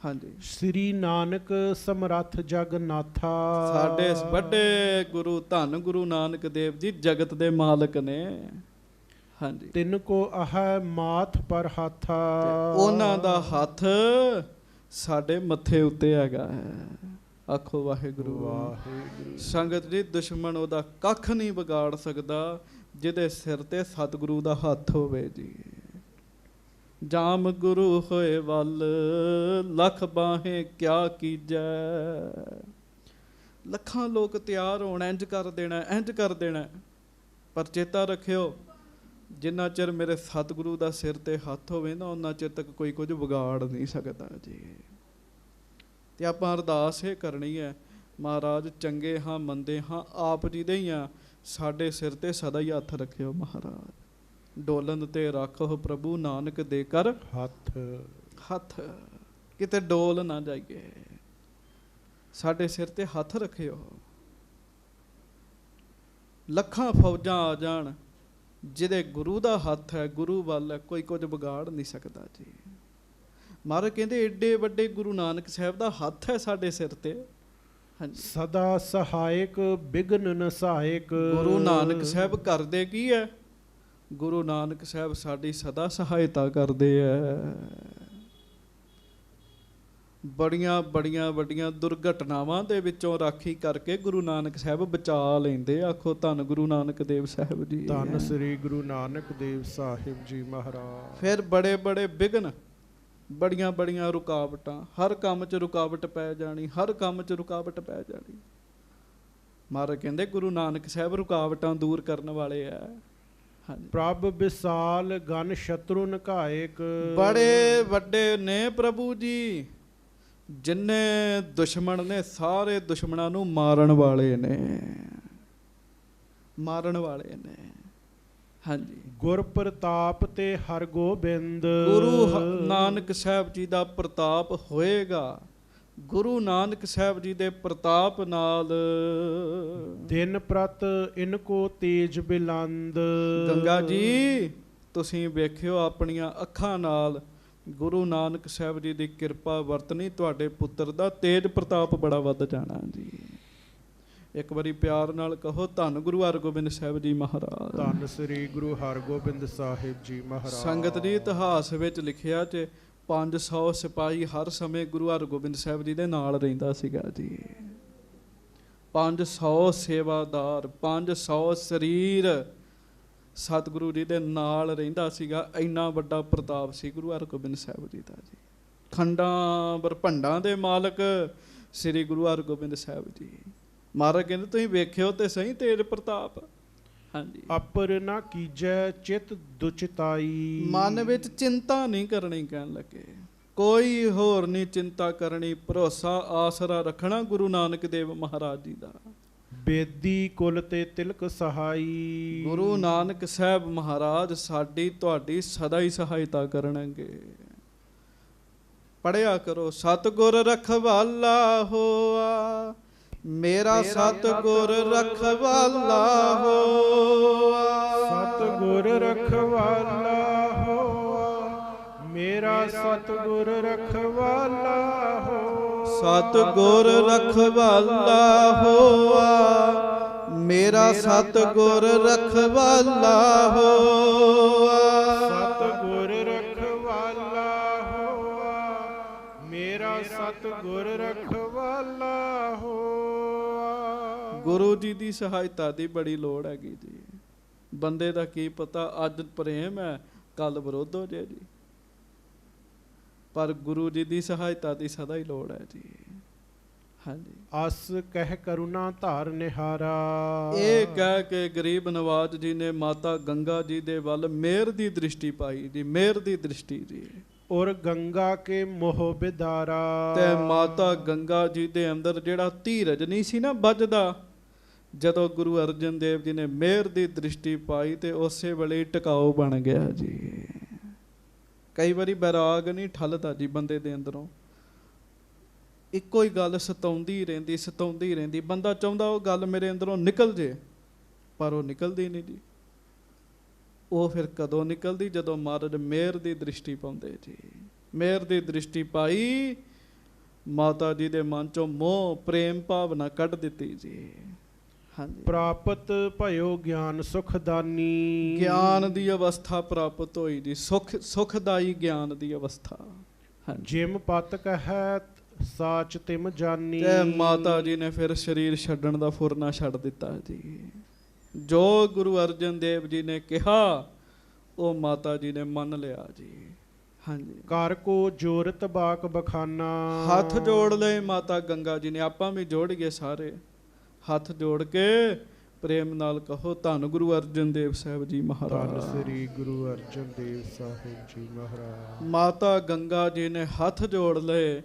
ਹਾਂਜੀ ਸ੍ਰੀ ਨਾਨਕ ਸਮਰੱਥ ਜਗਨਾਥਾ। ਸਾਡੇ ਵੱਡੇ ਗੁਰੂ ਧੰਨ ਗੁਰੂ ਨਾਨਕ ਦੇਵ ਜੀ ਜਗਤ ਦੇ ਮਾਲਕ ਨੇ। ਹਾਂਜੀ ਤਿੰਨ ਕੋ ਆਹ ਮਾਥ ਪਰ ਹਾਥਾ। ਉਹਨਾਂ ਦਾ ਹੱਥ ਸਾਡੇ ਮੱਥੇ ਉੱਤੇ ਹੈਗਾ ਹੈ। ਆਖੋ ਵਾਹਿਗੁਰੂ ਵਾਹਿਗੁਰੂ। ਸੰਗਤ ਜੀ ਦੁਸ਼ਮਣ ਉਹਦਾ ਕੱਖ ਨਹੀਂ ਵਿਗਾੜ ਸਕਦਾ ਜਿਹਦੇ ਸਿਰ ਤੇ ਸਤਿਗੁਰੂ ਦਾ ਹੱਥ ਹੋਵੇ ਜੀ। ਜਾਮ ਗੁਰੂ ਹੋਏ ਵੱਲ ਲੱਖ ਬਾਹੇ ਕਿਆ ਕੀਜੈ। ਲੱਖਾਂ ਲੋਕ ਤਿਆਰ ਹੋਣ ਇੰਜ ਕਰ ਦੇਣਾ ਇੰਜ ਕਰ ਦੇਣਾ, ਪਰ ਚੇਤਾ ਰੱਖਿਓ ਜਿੰਨਾ ਚਿਰ ਮੇਰੇ ਸਤਿਗੁਰੂ ਦਾ ਸਿਰ ਤੇ ਹੱਥ ਹੋਵੇ ਨਾ ਉਹਨਾਂ ਚਿਰ ਤੱਕ ਕੋਈ ਕੁਝ ਵਿਗਾੜ ਨਹੀਂ ਸਕਦਾ ਜੀ। ਤੇ ਆਪਾਂ ਅਰਦਾਸ ਇਹ ਕਰਨੀ ਹੈ, ਮਹਾਰਾਜ ਚੰਗੇ ਹਾਂ ਮੰਦੇ ਹਾਂ ਆਪ ਜੀ ਦੇ ਹੀ ਆ, ਸਾਡੇ ਸਿਰ ਤੇ ਸਦਾ ਹੀ ਹੱਥ ਰੱਖਿਓ ਮਹਾਰਾਜ। ਡੋਲਨ ਤੇ ਰੱਖੋ ਪ੍ਰਭੂ ਨਾਨਕ ਦੇ ਕਰ ਹੱਥ। ਹੱਥ ਕਿਤੇ ਡੋਲ ਨਾ ਜਾਈਏ, ਸਾਡੇ ਸਿਰ ਤੇ ਹੱਥ ਰੱਖਿਓ। ਲੱਖਾਂ ਫੌਜਾਂ ਆ ਜਾਣ, ਜਿਹਦੇ ਗੁਰੂ ਦਾ ਹੱਥ ਹੈ, ਗੁਰੂ ਵੱਲ ਹੈ, ਕੋਈ ਕੁਝ ਵਿਗਾੜ ਨਹੀਂ ਸਕਦਾ ਜੀ। ਮਹਾਰਾਜ ਕਹਿੰਦੇ ਏਡੇ ਵੱਡੇ ਗੁਰੂ ਨਾਨਕ ਸਾਹਿਬ ਦਾ ਹੱਥ ਹੈ ਸਾਡੇ ਸਿਰ ਤੇ। ਹਾਂਜੀ ਸਦਾ ਸਹਾਇਕ ਬਿਘਨ ਨਸਾਇਕ। ਗੁਰੂ ਨਾਨਕ ਸਾਹਿਬ ਕਰਦੇ ਕੀ ਹੈ। ਗੁਰੂ ਨਾਨਕ ਸਾਹਿਬ ਸਾਡੀ ਸਦਾ ਸਹਾਇਤਾ ਕਰਦੇ ਹੈ। ਬੜੀਆਂ ਬੜੀਆਂ ਵੱਡੀਆਂ ਦੁਰਘਟਨਾਵਾਂ ਦੇ ਵਿੱਚੋਂ ਰਾਖੀ ਕਰਕੇ ਗੁਰੂ ਨਾਨਕ ਸਾਹਿਬ ਬਚਾ ਲੈਂਦੇ। ਆਖੋ ਧੰਨ ਗੁਰੂ ਨਾਨਕ ਦੇਵ ਸਾਹਿਬ ਜੀ। ਧੰਨ ਸ੍ਰੀ ਗੁਰੂ ਨਾਨਕ ਦੇਵ ਸਾਹਿਬ ਜੀ ਮਹਾਰਾਜ। ਫਿਰ ਬੜੇ ਬੜੇ ਵਿਘਨ, ਬੜੀਆਂ ਬੜੀਆਂ ਰੁਕਾਵਟਾਂ, ਹਰ ਕੰਮ 'ਚ ਰੁਕਾਵਟ ਪੈ ਜਾਣੀ, ਹਰ ਕੰਮ 'ਚ ਰੁਕਾਵਟ ਪੈ ਜਾਣੀ। ਮਹਾਰਾਜ ਕਹਿੰਦੇ ਗੁਰੂ ਨਾਨਕ ਸਾਹਿਬ ਰੁਕਾਵਟਾਂ ਦੂਰ ਕਰਨ ਵਾਲੇ ਆ। ਹਾਂਜੀ ਪ੍ਰਭ ਵਿਸਾਲ ਗਨ ਸ਼ਤਰੁਨ ਘਾਇਕ। ਬੜੇ ਵੱਡੇ ਨੇ ਪ੍ਰਭੂ ਜੀ, ਜਿੰਨੇ ਦੁਸ਼ਮਣ ਨੇ ਸਾਰੇ ਦੁਸ਼ਮਣਾਂ ਨੂੰ ਮਾਰਨ ਵਾਲੇ ਨੇ, ਮਾਰਨ ਵਾਲੇ ਨੇ। ਹਾਂਜੀ ਗੁਰ ਪ੍ਰਤਾਪ ਤੇ ਹਰਗੋਬਿੰਦ। ਗੁਰੂ ਨਾਨਕ ਸਾਹਿਬ ਜੀ ਦਾ ਪ੍ਰਤਾਪ ਹੋਏਗਾ। ਗੁਰੂ ਨਾਨਕ ਸਾਹਿਬ ਜੀ ਦੇ ਪ੍ਰਤਾਪ ਨਾਲ ਦਿਨ ਪ੍ਰਤ ਇਨਕੋ ਤੇਜ ਬਿਲੰਦ। ਗੰਗਾ ਜੀ ਤੁਸੀਂ ਵੇਖਿਓ ਆਪਣੀਆਂ ਅੱਖਾਂ ਨਾਲ, ਗੁਰੂ ਨਾਨਕ ਸਾਹਿਬ ਜੀ ਦੀ ਕਿਰਪਾ ਵਰਤਣੀ, ਤੁਹਾਡੇ ਪੁੱਤਰ ਦਾ ਤੇਜ ਪ੍ਰਤਾਪ ਬੜਾ ਵੱਧ ਜਾਣਾ ਜੀ। ਇੱਕ ਵਾਰੀ ਪਿਆਰ ਨਾਲ ਕਹੋ ਧੰਨ ਗੁਰੂ ਹਰਗੋਬਿੰਦ ਸਾਹਿਬ ਜੀ ਮਹਾਰਾਜ। ਧੰਨ ਸ੍ਰੀ ਗੁਰੂ ਹਰਗੋਬਿੰਦ ਸਾਹਿਬ ਜੀ ਮਹਾਰਾਜ। ਸੰਗਤ ਜੀ ਇਤਿਹਾਸ ਵਿੱਚ ਲਿਖਿਆ ਚ 500 ਸਿਪਾਹੀ ਹਰ ਸਮੇਂ ਗੁਰੂ ਹਰਗੋਬਿੰਦ ਸਾਹਿਬ ਜੀ ਦੇ ਨਾਲ ਰਹਿੰਦਾ ਸੀਗਾ ਜੀ। 500 ਸੇਵਾਦਾਰ, 500 ਸਰੀਰ ਸਤਿਗੁਰੂ ਜੀ ਦੇ ਨਾਲ ਰਹਿੰਦਾ ਸੀਗਾ। ਇੰਨਾ ਵੱਡਾ ਪ੍ਰਤਾਪ ਸੀ ਗੁਰੂ ਹਰਗੋਬਿੰਦ ਸਾਹਿਬ ਜੀ ਦਾ ਜੀ। ਖੰਡਾਂ ਬਰਭੰਡਾਂ ਦੇ ਮਾਲਕ ਸ੍ਰੀ ਗੁਰੂ ਹਰਗੋਬਿੰਦ ਸਾਹਿਬ ਜੀ। ਮਹਾਰਾਜ ਕਹਿੰਦੇ ਤੁਸੀਂ ਵੇਖਿਓ ਤੇ ਸਹੀ ਤੇਜ ਪ੍ਰਤਾਪ। ਹਾਂਜੀ, ਅਪਰ ਨਾ ਕੀਜੈ ਚਿਤ ਦੁਚਿਤਾਈ। ਮਨ ਵਿੱਚ ਚਿੰਤਾ ਨਹੀਂ ਕਰਨੀ, ਕਹਿਣ ਲੱਗੇ ਕੋਈ ਹੋਰ ਨਹੀਂ ਚਿੰਤਾ ਕਰਨੀ, ਭਰੋਸਾ ਆਸਰਾ ਰੱਖਣਾ ਗੁਰੂ ਨਾਨਕ ਦੇਵ ਮਹਾਰਾਜ ਜੀ ਦਾ। ਬੇਦੀ ਕੁਲ ਤੇ ਤਿਲਕ ਸਹਾਈ। ਗੁਰੂ ਨਾਨਕ ਸਾਹਿਬ ਮਹਾਰਾਜ ਸਾਡੀ ਤੁਹਾਡੀ ਸਦਾ ਹੀ ਸਹਾਇਤਾ ਕਰਨਗੇ। ਪੜਿਆ ਕਰੋ, ਸਤਿਗੁਰ ਰਖਵਾਲਾ ਹੋਆ ਮੇਰਾ, ਸਤਿਗੁਰ ਰਖਵਾਲਾ ਹੋਆ। ਸਤਿਗੁਰ ਰਖਵਾਲਾ ਹੋਆ ਮੇਰਾ, ਸਤਿਗੁਰ ਰਖਵਾਲਾ ਹੋਆ। ਸਤਿਗੁਰ ਰਖਵਾਲਾ ਹੋਆ ਮੇਰਾ, ਸਤਿਗੁਰ ਰਖਵਾਲਾ ਹੋਆ। ਸਤਿਗੁਰ ਰਖਵਾਲਾ ਹੋਆ ਮੇਰਾ, ਸਤਿਗੁਰ ਰਖਵਾਲਾ ਹੋਆ। ਗੁਰੂ ਜੀ ਦੀ ਸਹਾਇਤਾ ਦੀ ਬੜੀ ਲੋੜ ਹੈਗੀ ਜੀ। ਬੰਦੇ ਦਾ ਕੀ ਪਤਾ ਅੱਜ ਪ੍ਰੇਮ ਹੈ ਕੱਲ ਵਿਰੋਧ ਹੋ ਜਾਏ ਜੀ, ਪਰ ਗੁਰੂ ਜੀ ਦੀ ਸਹਾਇਤਾ ਦੀ ਸਦਾ ਹੀ ਲੋੜ ਹੈ ਜੀ। ਹਾਂਜੀ, ਅਸ ਕਹਿ ਕਰੁਣਾ ਧਾਰ ਨਿਹਾਰਾ। ਇਹ ਕਹਿ ਕੇ ਗਰੀਬ ਨਵਾਜ ਜੀ ਨੇ ਮਾਤਾ ਗੰਗਾ ਜੀ ਦੇ ਵੱਲ ਮਿਹਰ ਦੀ ਦ੍ਰਿਸ਼ਟੀ ਪਾਈ ਜੀ, ਮਿਹਰ ਦੀ ਦ੍ਰਿਸ਼ਟੀ ਜੀ। ਔਰ ਗੰਗਾ ਕੇ ਮੋਹ ਬਿਦਾਰਾ। ਤੇ ਮਾਤਾ ਗੰਗਾ ਜੀ ਦੇ ਅੰਦਰ ਜਿਹੜਾ ਧੀਰਜ ਨਹੀਂ ਸੀ ਨਾ ਵੱਜਦਾ, ਜਦੋਂ ਗੁਰੂ ਅਰਜਨ ਦੇਵ ਜੀ ਨੇ ਮਿਹਰ ਦੀ ਦ੍ਰਿਸ਼ਟੀ ਪਾਈ ਤੇ ਉਸੇ ਵੇਲੇ ਟਿਕਾਊ ਬਣ ਗਿਆ ਜੀ। ਕਈ ਵਾਰੀ ਬੈਰਾਗ ਨਹੀਂ ਠੱਲਦਾ ਜੀ ਬੰਦੇ ਦੇ ਅੰਦਰੋਂ, ਇੱਕੋ ਹੀ ਗੱਲ ਸਤਾਉਂਦੀ ਰਹਿੰਦੀ। ਬੰਦਾ ਚਾਹੁੰਦਾ ਉਹ ਗੱਲ ਮੇਰੇ ਅੰਦਰੋਂ ਨਿਕਲ ਜੇ, ਪਰ ਉਹ ਨਿਕਲਦੀ ਨਹੀਂ ਜੀ। ਉਹ ਫਿਰ ਕਦੋਂ ਨਿਕਲਦੀ? ਜਦੋਂ ਮਹਾਰਾਜ ਮਿਹਰ ਦੀ ਦ੍ਰਿਸ਼ਟੀ ਪਾਉਂਦੇ ਜੀ। ਮਿਹਰ ਦੀ ਦ੍ਰਿਸ਼ਟੀ ਪਾਈ, ਮਾਤਾ ਜੀ ਦੇ ਮਨ ਚੋਂ ਮੋਹ ਪ੍ਰੇਮ ਭਾਵਨਾ ਕੱਢ ਦਿੱਤੀ ਜੀ। ਹਾਂਜੀ, ਪ੍ਰਾਪਤ ਭਇਓ ਗਿਆਨ ਸੁਖਦਾਨੀ। ਗਿਆਨ ਦੀ ਅਵਸਥਾ ਪ੍ਰਾਪਤ ਹੋਈ ਜੀ, ਸੁਖਦਾਈ ਗਿਆਨ ਦੀ ਅਵਸਥਾ। ਹਾਂਜੀ, ਜਿਮ ਪਤ ਕਹੈ ਸਾਚ ਤਿਮ ਜਾਨੀ। ਤੇ ਮਾਤਾ ਜੀ ਨੇ ਫਿਰ ਸਰੀਰ ਛੱਡਣ ਦਾ ਫੁਰਨਾ ਛੱਡ ਦਿੱਤਾ ਜੀ। ਜੋ ਗੁਰੂ ਅਰਜਨ ਦੇਵ ਜੀ ਨੇ ਕਿਹਾ ਉਹ ਮਾਤਾ ਜੀ ਨੇ ਮੰਨ ਲਿਆ ਜੀ। ਹਾਂਜੀ, ਕਰ ਕੋ ਜੋਰਤ ਬਾਕ ਬਖਾਨਾ। ਹੱਥ ਜੋੜ ਲਏ ਮਾਤਾ ਗੰਗਾ ਜੀ ਨੇ। ਆਪਾਂ ਵੀ ਜੋੜੀਏ ਸਾਰੇ ਹੱਥ ਜੋੜ ਕੇ ਪ੍ਰੇਮ ਨਾਲ ਕਹੋ, ਧੰਨ ਗੁਰੂ ਅਰਜਨ ਦੇਵ ਸਾਹਿਬ ਜੀ ਮਹਾਰਾਜ। ਧੰਨ ਸ੍ਰੀ ਗੁਰੂ ਅਰਜਨ ਦੇਵ ਸਾਹਿਬ ਜੀ ਮਹਾਰਾਜ। ਮਾਤਾ ਗੰਗਾ ਜੀ ਨੇ ਹੱਥ ਜੋੜ ਲਏ,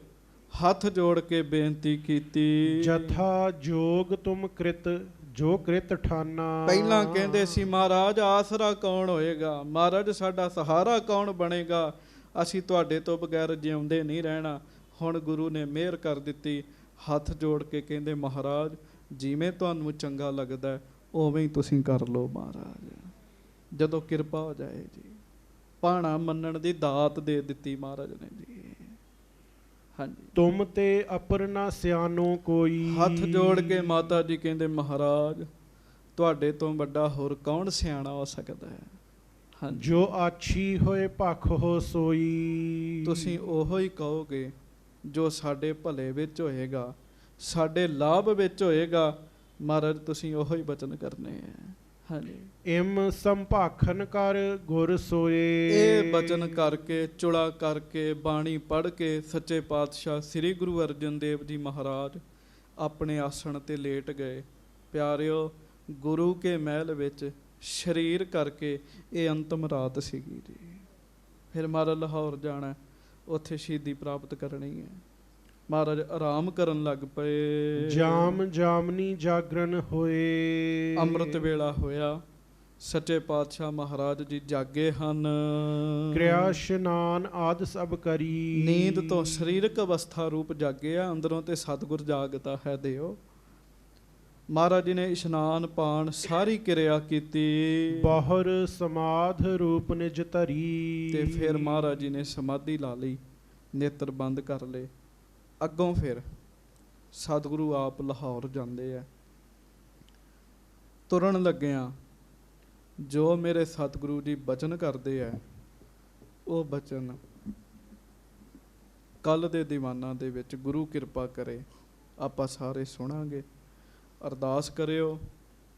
ਹੱਥ ਜੋੜ ਕੇ ਬੇਨਤੀ ਕੀਤੀ, ਜਥਾ ਜੋਗ ਤੁਮ ਕ੍ਰਿਤ ਜੋ ਕ੍ਰਿਤ ਠਾਨਾ। ਪਹਿਲਾਂ ਕਹਿੰਦੇ ਸੀ ਮਹਾਰਾਜ ਆਸਰਾ ਕੌਣ ਹੋਏਗਾ, ਮਹਾਰਾਜ ਸਾਡਾ ਸਹਾਰਾ ਕੌਣ ਬਣੇਗਾ, ਅਸੀਂ ਤੁਹਾਡੇ ਤੋਂ ਬਗੈਰ ਜਿਉਂਦੇ ਨਹੀਂ ਰਹਿਣਾ। ਹੁਣ ਗੁਰੂ ਨੇ ਮਿਹਰ ਕਰ ਦਿੱਤੀ, ਹੱਥ ਜੋੜ ਕੇ ਕਹਿੰਦੇ ਮਹਾਰਾਜ ਜਿਵੇਂ ਤੁਹਾਨੂੰ ਚੰਗਾ ਲੱਗਦਾ ਉਵੇਂ ਹੀ ਤੁਸੀਂ ਕਰ ਲਓ ਮਹਾਰਾਜ। ਜਦੋਂ ਕਿਰਪਾ ਹੋ ਜਾਏ ਜੀ, ਭਾਣਾ ਮੰਨਣ ਦੀ ਦਾਤ ਦੇ ਦਿੱਤੀ ਮਹਾਰਾਜ ਨੇ ਜੀ। ਹਾਂਜੀ, ਤੁਮ ਤੇ ਅਪਰ ਨਾ ਸਿਆਨੋ ਕੋਈ। ਹੱਥ ਜੋੜ ਕੇ ਮਾਤਾ ਜੀ ਕਹਿੰਦੇ ਮਹਾਰਾਜ ਤੁਹਾਡੇ ਤੋਂ ਵੱਡਾ ਹੋਰ ਕੌਣ ਸਿਆਣਾ ਹੋ ਸਕਦਾ ਹੈ। ਹਾਂਜੀ, ਜੋ ਆਛੀ ਹੋਏ ਭਖ ਹੋ ਸੋਈ। ਤੁਸੀਂ ਉਹੋ ਹੀ ਕਹੋਗੇ ਜੋ ਸਾਡੇ ਭਲੇ ਵਿੱਚ ਹੋਏਗਾ, ਸਾਡੇ ਲਾਭ ਵਿੱਚ ਹੋਏਗਾ। ਮਹਾਰਾਜ ਤੁਸੀਂ ਉਹੋ ਹੀ ਬਚਨ ਕਰਨੇ ਹੈ। ਹਾਂਜੀ, ਇਮ ਸੰਭਾਖਨ ਕਰ ਗੁਰ ਸੋਏ। ਇਹ ਬਚਨ ਕਰਕੇ, ਚੁਲਾ ਕਰਕੇ, ਬਾਣੀ ਪੜ੍ਹ ਕੇ ਸੱਚੇ ਪਾਤਸ਼ਾਹ ਸ੍ਰੀ ਗੁਰੂ ਅਰਜਨ ਦੇਵ ਜੀ ਮਹਾਰਾਜ ਆਪਣੇ ਆਸਣ ਤੇ ਲੇਟ ਗਏ। ਪਿਆਰਿਓ, ਗੁਰੂ ਕੇ ਮਹਿਲ ਵਿੱਚ ਸਰੀਰ ਕਰਕੇ ਇਹ ਅੰਤਮ ਰਾਤ ਸੀਗੀ ਜੀ। ਫਿਰ ਮਹਾਰਾਜ ਲਾਹੌਰ ਜਾਣਾ, ਉੱਥੇ ਸ਼ਹੀਦੀ ਪ੍ਰਾਪਤ ਕਰਨੀ ਹੈ। ਮਹਾਰਾਜ ਆਰਾਮ ਕਰਨ ਲੱਗ ਪਏ। ਜਾਮ ਜਾਮਨੀ ਜਾਗਰਣ ਹੋਏ। ਅੰਮ੍ਰਿਤ ਵੇਲਾ ਹੋਇਆ, ਸੱਚੇ ਪਾਤਸ਼ਾਹ ਮਹਾਰਾਜ ਜੀ ਜਾਗੇ ਹਨ। ਕਿਰਿਆ ਇਸ਼ਨਾਨ ਆਦਿ ਸਭ ਕਰੀ। ਨੀਂਦ ਤੋਂ ਸਰੀਰਕ ਅਵਸਥਾ ਰੂਪ ਜਾਗੇ ਆ, ਅੰਦਰੋਂ ਤੇ ਸਤਿਗੁਰ ਜਾਗਦਾ ਹੈ ਦਿਓ। ਮਹਾਰਾਜ ਜੀ ਨੇ ਇਸ਼ਨਾਨ ਪਾਣ ਸਾਰੀ ਕਿਰਿਆ ਕੀਤੀ। ਬਾਹਰ ਸਮਾਧ ਰੂਪ ਨਿਜ ਧਰੀ। ਤੇ ਫਿਰ ਮਹਾਰਾਜ ਜੀ ਨੇ ਸਮਾਧੀ ਲਾ ਲਈ, ਨੇਤਰ ਬੰਦ ਕਰ ਲਏ। ਅੱਗੋਂ ਫਿਰ ਸਤਿਗੁਰੂ ਆਪ ਲਾਹੌਰ ਜਾਂਦੇ ਆ। ਤੁਰਨ ਲੱਗਿਆਂ ਜੋ ਮੇਰੇ ਸਤਿਗੁਰੂ ਜੀ ਬਚਨ ਕਰਦੇ ਆ, ਉਹ ਬਚਨ ਕੱਲ ਦੇ ਦੀਵਾਨਾਂ ਦੇ ਵਿੱਚ ਗੁਰੂ ਕਿਰਪਾ ਕਰੇ ਆਪਾਂ ਸਾਰੇ ਸੁਣਾਂਗੇ। ਅਰਦਾਸ ਕਰਿਓ,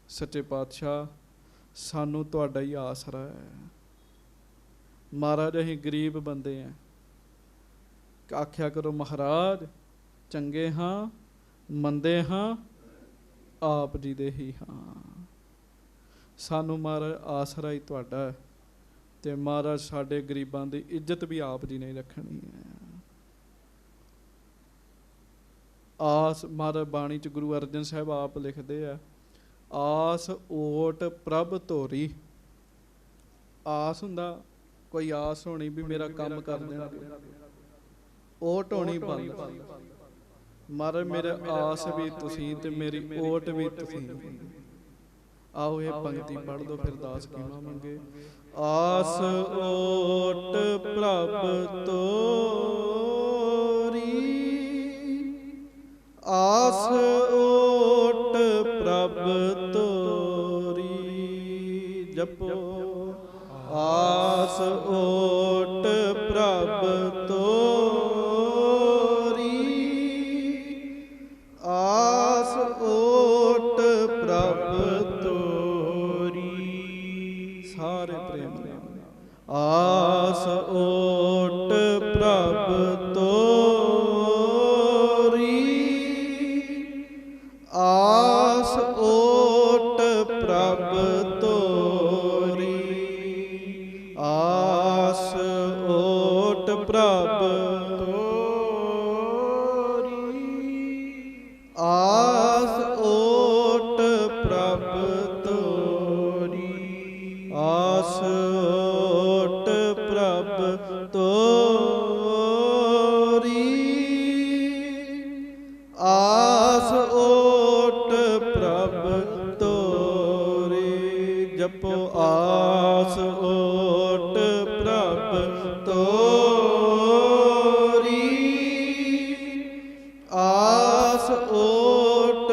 ਸੱਚੇ ਪਾਤਸ਼ਾਹ ਸਾਨੂੰ ਤੁਹਾਡਾ ਹੀ ਆਸਰਾ ਹੈ। ਮਹਾਰਾਜ ਅਸੀਂ ਗਰੀਬ ਬੰਦੇ ਆ, ਆਖਿਆ ਕਰੋ ਮਹਾਰਾਜ ਚੰਗੇ ਹਾਂ ਮੰਦੇ ਹਾਂ ਆਪ ਜੀ ਦੇ ਹੀ ਹਾਂ। ਸਾਨੂੰ ਮਹਾਰਾਜ ਆਸਰਾ ਹੀ ਤੁਹਾਡਾ ਹੈ ਤੇ ਮਹਾਰਾਜ ਸਾਡੇ ਗਰੀਬਾਂ ਦੀ ਇੱਜ਼ਤ ਵੀ ਆਪ ਜੀ ਨੇ ਰੱਖਣੀ ਹੈ। ਆਸ ਮਹਾਰਾਜ ਬਾਣੀ ਚ ਗੁਰੂ ਅਰਜਨ ਸਾਹਿਬ ਆਪ ਲਿਖਦੇ ਆ, ਆਸ ਓਟ ਪ੍ਰਭ ਧੋਰੀ। ਆਸ ਹੁੰਦਾ ਕੋਈ ਆਸ ਹੋਣੀ ਵੀ ਮੇਰਾ ਕੰਮ ਕਰ ਦੇਣਗੇ, ਓਟ ਹੋਣੀ ਬੰਦ। ਮਹਾਰਾਜ ਮੇਰੇ ਆਸ ਵੀ ਤੁਸੀਂ ਤੇ ਮੇਰੀ ਓਟ ਵੀ ਤੁਸੀਂ। ਆਓ ਇਹ ਪੰਕਤੀ ਪੜ੍ਹ ਦੋ, ਫਿਰ ਦਾਸ ਕੀਮਾ ਮੰਗੇ। ਆਸ ਓਟ ਪ੍ਰਭ ਤੋਰੀ, ਆਸ ਓਟ ਪ੍ਰਭ ਤੋਰੀ। ਜਪੋ ਆਸ ਓਟ ਪ੍ਰਭ ਤੋਰੀ, ਆਸ ਓਟ ਪ੍ਰਭ ਤੋਰੀ। ਸਾਰੇ ਪ੍ਰੇਮ ਨਾਲ ਆਸ ਓਟ ਪ੍ਰਭ ਤੋਰੀ, ਆਸ ਓਟ ਪ੍ਰਭ ਤੋਰੀ, ਆਸ ਓਟ ਪ੍ਰਭ ਤੋਰੀ, ਆਸ ਓਟ ਪ੍ਰਭ ਤੋਰੀ, ਆਸ ਓਟ ਪ੍ਰਭ ਤੋਰੀ, ਆਸ ਓਟ ਪ੍ਰਭ ਤੋਰੀ। ਜਪੋ ਆਸ ਓਟ ਪ੍ਰਭ ਤੋਰੀ, ਆਸ ਓਟ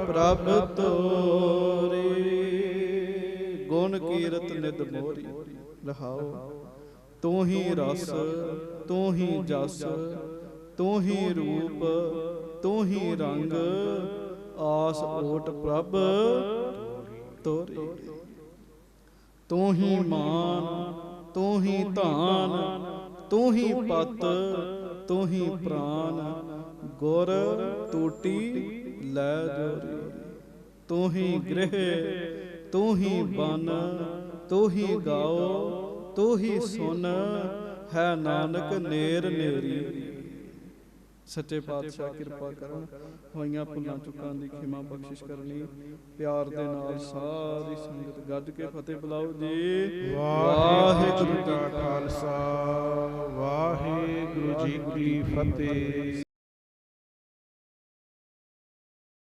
ਪ੍ਰਭ ਤੋਰੀ। ਗੁਣ ਕੀਰਤ ਨਿਤ ਮੋਰੀ ਰਹਾਓ। ਤੂੰ ਹੀ ਰਸ ਤੂੰ ਹੀ ਜਸ ਤੂੰ ਹੀ ਰੂਪ ਤੂੰ ਹੀ ਰੰਗ, ਆਸ ਓਟ ਪ੍ਰਭ ਤੋਰੀ। ਤੂੰ ਹੀ ਮਾਨ ਤੂੰ ਹੀ ਧਾਨ ਤੂੰ ਹੀ ਪਤ ਤੂੰ ਹੀ ਪ੍ਰਾਨ, ਗੁਰ ਟੂਟੀ ਲੈ ਜੋਰੀ। ਤੂੰ ਹੀ ਗ੍ਰਹਿ ਤੂੰ ਹੀ ਬਨ ਤੂੰ ਹੀ ਗਾਓ ਤੂੰ ਹੀ ਸੁਨ, ਹੈ ਨਾਨਕ ਨੇਰ ਨੇਰੀ। ਸੱਚੇ ਪਾਤਸ਼ਾਹ ਕਿਰਪਾ ਕਰਨ, ਹੋਈਆਂ ਭੁੱਲਾਂ ਚੁੱਕਾਂ ਦੀ ਖਿਮਾ ਬਖਸ਼ਿਸ਼ ਕਰਨੀ। ਪਿਆਰ ਦੇ ਨਾਲ ਸਾਰੀ ਸੰਗਤ ਗੱਜ ਕੇ ਫਤਿਹ ਬੁਲਾਓ ਜੀ। ਵਾਹਿਗੁਰੂ ਜੀ ਕਾ ਖਾਲਸਾ, ਵਾਹਿਗੁਰੂ ਜੀ ਕੀ ਫਤਿਹ।